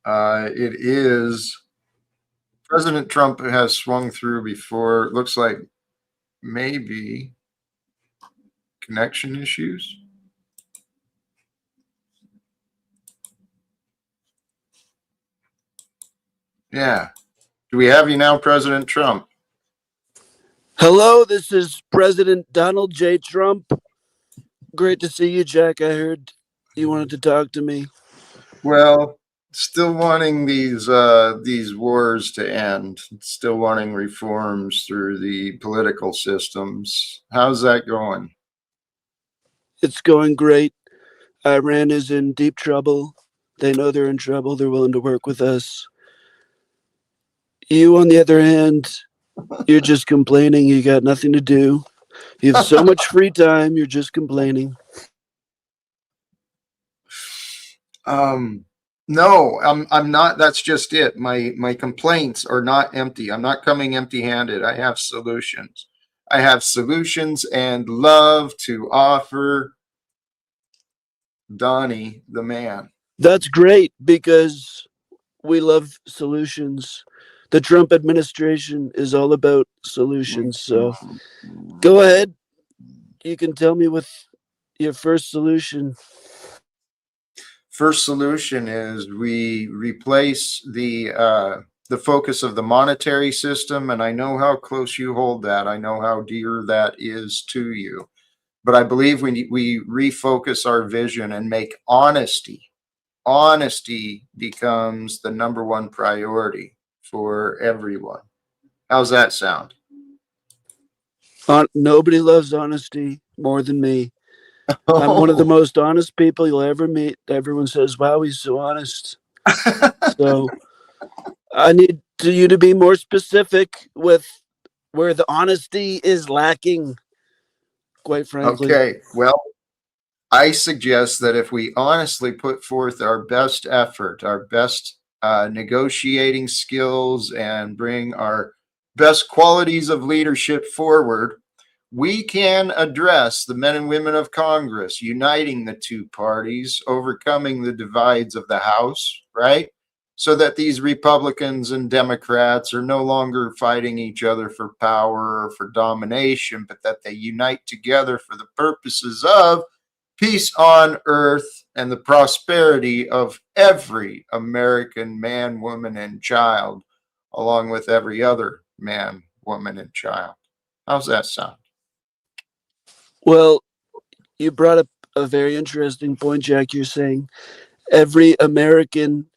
It is. President Trump has swung through before. It looks like maybe connection issues. Yeah. Do we have you now, President Trump? Hello, this is President Donald J. Trump. Great to see you, Jack. I heard you wanted to talk to me. Well, still wanting these wars to end. Still wanting reforms through the political systems. How's that going? It's going great. Iran is in deep trouble. They know they're in trouble. They're willing to work with us. You, on the other hand, you're just complaining. You got nothing to do. You have so much free time. You're just complaining. No, I'm not. That's just it. My complaints are not empty. I'm not coming empty-handed. I have solutions. I have solutions and love to offer Donnie the man. That's great because we love solutions. The Trump administration is all about solutions. So go ahead. You can tell me with your first solution. First solution is we replace the focus of the monetary system, and I know how close you hold that. I know how dear that is to you. But I believe we refocus our vision and make honesty becomes the number one priority for everyone. How's that sound? Nobody loves honesty more than me. I'm one of the most honest people you'll ever meet. Everyone says, wow, he's so honest. So I need you to be more specific with where the honesty is lacking, quite frankly. Okay, well, I suggest that if we honestly put forth our best effort, our best negotiating skills, and bring our best qualities of leadership forward, we can address the men and women of Congress, uniting the two parties, overcoming the divides of the House, right? So that these Republicans and Democrats are no longer fighting each other for power or for domination, but that they unite together for the purposes of peace on earth and the prosperity of every American man, woman, and child, along with every other man, woman, and child. How's that sound? Well, you brought up a very interesting point, Jack. You're saying every American,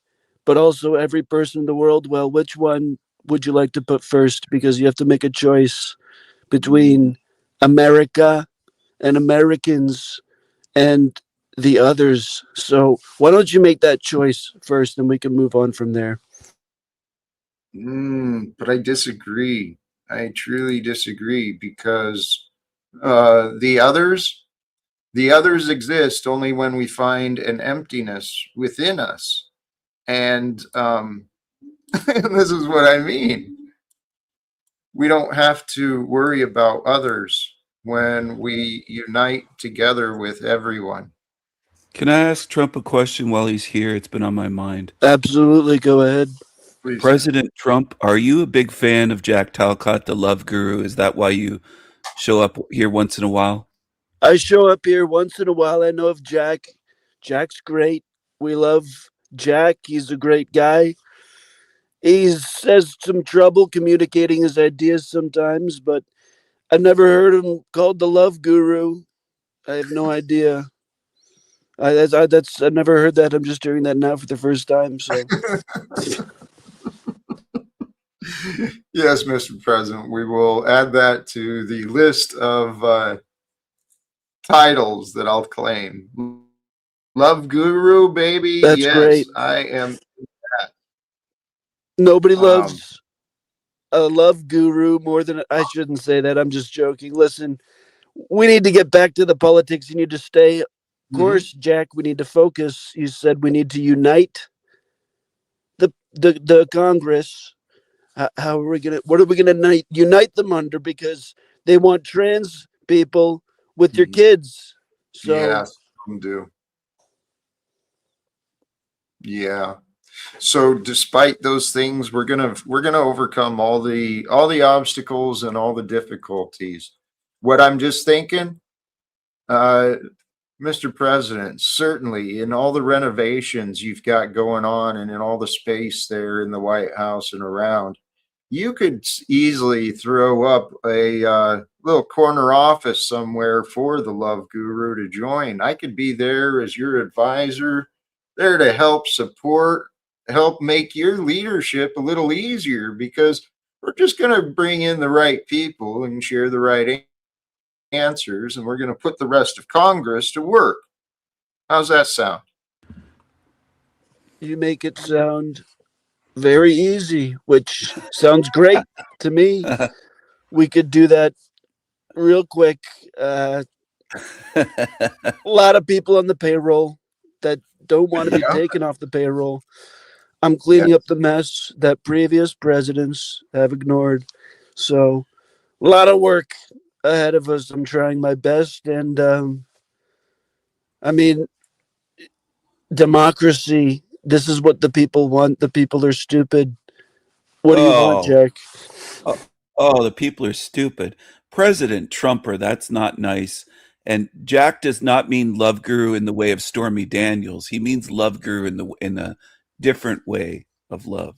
but also every person in the world. Well, which one would you like to put first? Because you have to make a choice between America and Americans and the others. So why don't you make that choice first and we can move on from there? But I disagree. I truly disagree because the others exist only when we find an emptiness within us, and this is what I mean. We don't have to worry about others when we unite together with everyone. Can I ask Trump a question while he's here? It's been on my mind. Absolutely, go ahead. Please. President Trump, are you a big fan of Jack Talcott, the love guru? Is that why you show up here once in a while? I show up here once in a while. I know of Jack. Jack's great. We love Jack. He's a great guy. He has some trouble communicating his ideas sometimes, but I've never heard him called the love guru. I have no idea. I've never heard that. I'm just hearing that now for the first time. So Yes, Mr. President, we will add that to the list of titles that I'll claim. Love guru, baby. that's Yes, great. I am. Nobody Um, loves a love guru more than I shouldn't say that. I'm just joking. Listen, we need to get back to the politics. You need to stay. Of course, Jack, we need to focus. You said we need to unite the Congress. How are we gonna? What are we gonna unite them under? Because they want trans people with your kids. So yes, some do. Yeah. So despite those things, we're gonna overcome all the obstacles and all the difficulties. What I'm just thinking, uh, Mr. President, certainly in all the renovations you've got going on and in all the space there in the White House and around, you could easily throw up a little corner office somewhere for the love guru to join. I could be there as your advisor, there to help support, help make your leadership a little easier because we're just going to bring in the right people and share the right answers, and we're going to put the rest of Congress to work. How's that sound? you make it sound very easy, which sounds great to me. We could do that real quick. A lot of people on the payroll that don't want to be taken off the payroll. I'm cleaning up the mess that previous presidents have ignored. So, a lot of work ahead of us. I'm trying my best. And I mean, democracy, this is what the people want. The people are stupid. What do you want, Jack? Oh, the people are stupid. President Trumper, that's not nice. And Jack does not mean love guru in the way of Stormy Daniels. He means love guru in a different way of love.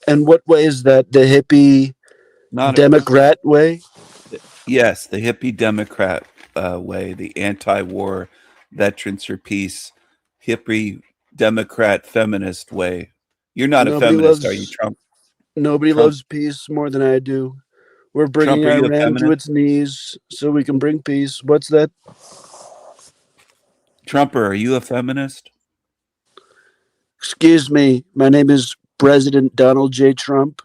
And what way is that? The hippie Democrat way? Yes, the hippie Democrat way, the anti-war veterans for peace, hippie Democrat feminist way. You're not a feminist, are you, Trump? Nobody loves peace more than I do. We're bringing Trump, are you a Iran to feminist? its knees so we can bring peace. What's that? Trumper, are you a feminist? Excuse me. My name is President Donald J. Trump.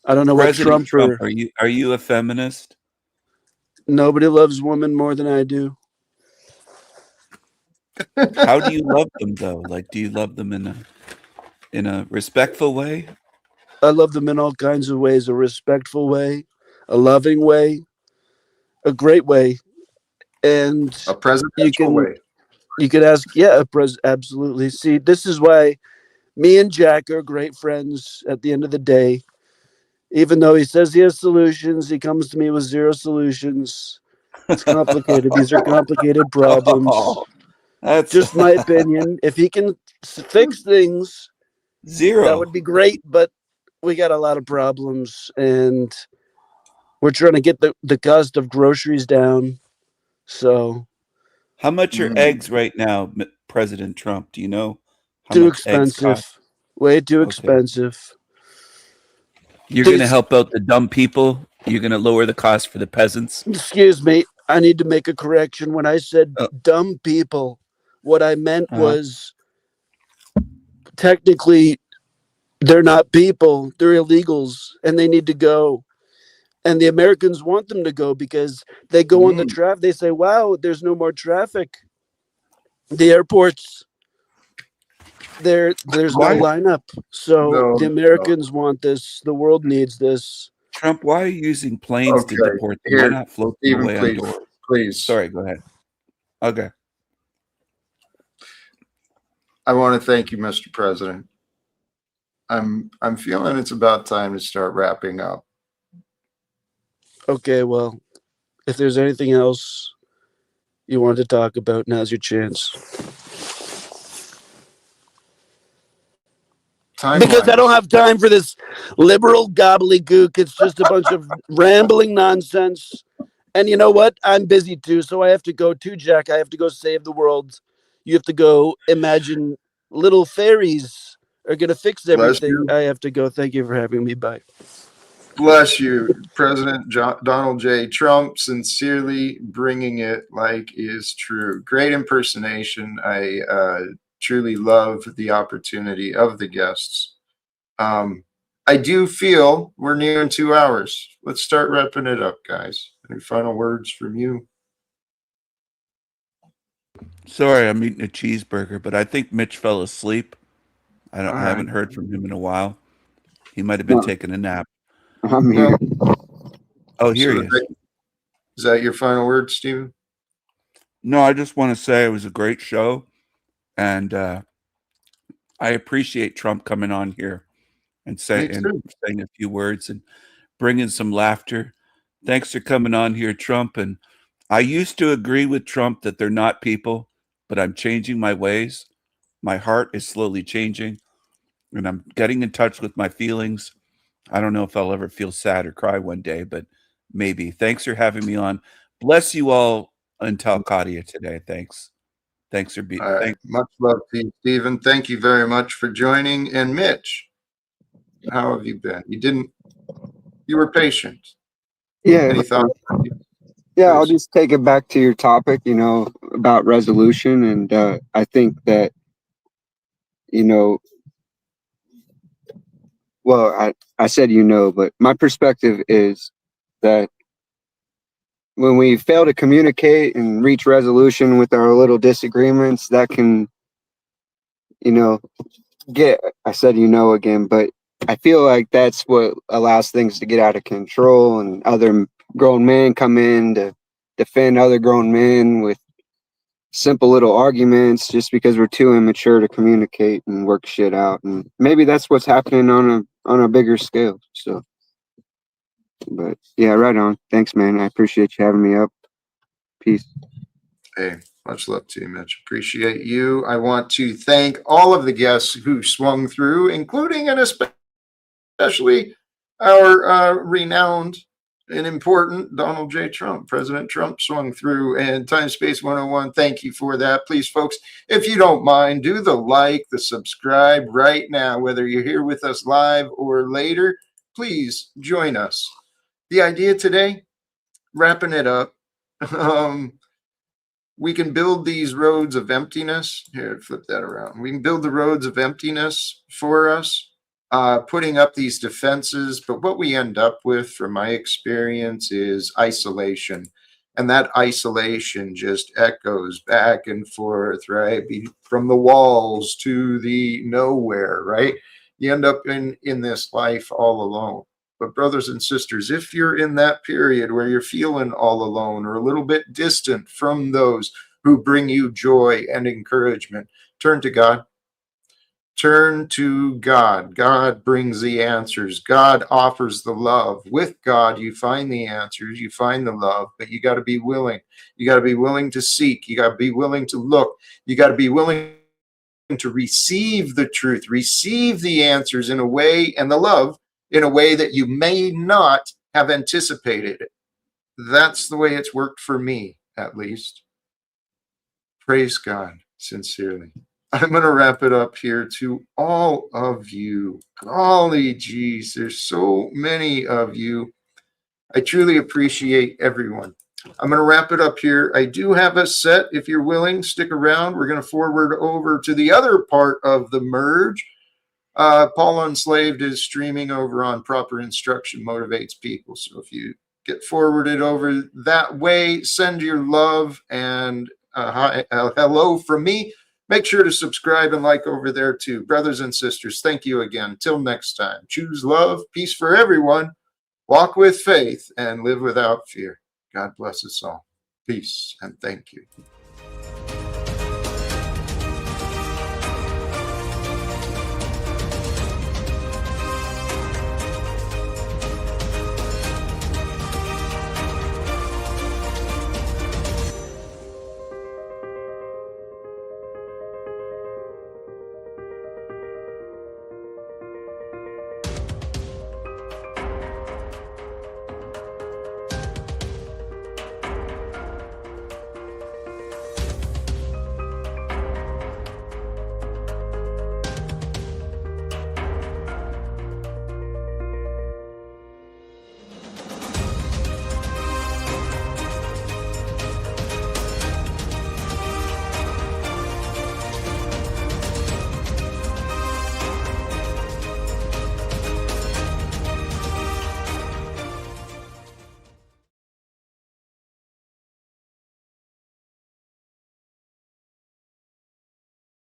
I don't know President what Trumper. Trump, are you a feminist? Nobody loves women more than I do. How do you love them though? Like, do you love them in a respectful way? I love them in all kinds of ways. A respectful way, a loving way, a great way, and a presidential way. You can ask, absolutely. See, this is why me and Jack are great friends. At the end of the day, even though he says he has solutions, he comes to me with zero solutions. It's complicated. These are complicated problems. Oh, that's just my opinion. If he can fix things, that would be great. But we got a lot of problems, and we're trying to get the cost of groceries down. So, how much are eggs right now, President Trump? Do you know how too much eggs expensive? cost? Way too expensive. You're going to help out the dumb people? You're going to lower the cost for the peasants? Excuse me. I need to make a correction. When I said dumb people, what I meant was technically They're not people, they're illegals, and they need to go. And the Americans want them to go because they go on the traffic. They say, wow, there's no more traffic. The airports, there's no Why, lineup. So No, the no. Americans want this. The world needs this. Trump? Why are you using planes to Okay, deport them? Why here, not float them Stephen, away on please, doors? please. Sorry, go ahead. Okay. I want to thank you, Mr. President. I'm feeling it's about time to start wrapping up. Okay, well, if there's anything else you want to talk about, now's your chance. Because I don't Timelines. have time for this liberal gobbledygook. It's just a bunch of rambling nonsense. And you know what? I'm busy too, so I have to go too, Jack. I have to go save the world. You have to go imagine little fairies are going to fix Bless everything. you. I have to go. Thank you for having me. Bye. Bless you, President Donald J. Trump, sincerely bringing it like is true. Great impersonation. I truly love the opportunity of the guests. I do feel we're nearing 2 hours. Let's start wrapping it up, guys. Any final words from you? Sorry, I'm eating a cheeseburger, but I think Mitch fell asleep. I All right. haven't heard from him in a while. He might have been No, taking a nap. I'm here. Well, Oh, here so he is. is that your final word, Stephen? No, I just want to say it was a great show, and I appreciate Trump coming on here and Me too. saying a few words and bringing some laughter. Thanks for coming on here, Trump. And I used to agree with Trump that they're not people, but I'm changing my ways. My heart is slowly changing, and I'm getting in touch with my feelings. I don't know if I'll ever feel sad or cry one day, but maybe. Thanks for having me on. Bless you all in Talcott today. Thanks. Thanks for being. All right. Thanks. Much love to you, Stephen. Thank you very much for joining. And Mitch, how have you been? You were patient. Yeah. Any thoughts? Yeah, I'll Please. just take it back to your topic, about resolution. And I think that, you know, well, I said, but my perspective is that when we fail to communicate and reach resolution with our little disagreements, that can, you know, I said, again, but I feel like that's what allows things to get out of control, and other grown men come in to defend other grown men with simple little arguments just because we're too immature to communicate and work shit out. And maybe that's what's happening on a bigger scale. So, but yeah, right on. Thanks, man. I appreciate you having me up. Peace. Hey, much love to you, Mitch. Appreciate you. I want to thank all of the guests who swung through, including and especially our renowned and important Donald J. Trump. President Trump swung through, and Time Space 101. Thank you for that. Please, folks, if you don't mind, do the like, the subscribe right now, whether you're here with us live or later. Please join us. The idea today, wrapping it up. We can build these roads of emptiness. Here, flip that around. We can build the roads of emptiness for us, putting up these defenses. But what we end up with, from my experience, is isolation. And that isolation just echoes back and forth, right? From the walls to the nowhere, right? You end up in this life all alone. But brothers and sisters, if you're in that period where you're feeling all alone or a little bit distant from those who bring you joy and encouragement, turn to God. Turn to God. God brings the answers. God offers the love. With God, you find the answers, you find the love, but you got to be willing. You got to be willing to seek. You got to be willing to look. You got to be willing to receive the truth, receive the answers in a way, and the love in a way that you may not have anticipated. That's the way it's worked for me, at least. Praise God, sincerely. I'm going to wrap it up here. To all of you. Golly geez, there's so many of you. I truly appreciate everyone. I'm going to wrap it up here. I do have a set. If you're willing, stick around. We're going to forward over to the other part of the merge. Paul Unslaved is streaming over on Proper Instruction Motivates People. So if you get forwarded over that way, send your love and hello from me. Make sure to subscribe and like over there too. Brothers and sisters, thank you again. Till next time, choose love, peace for everyone, walk with faith, and live without fear. God bless us all. Peace and thank you.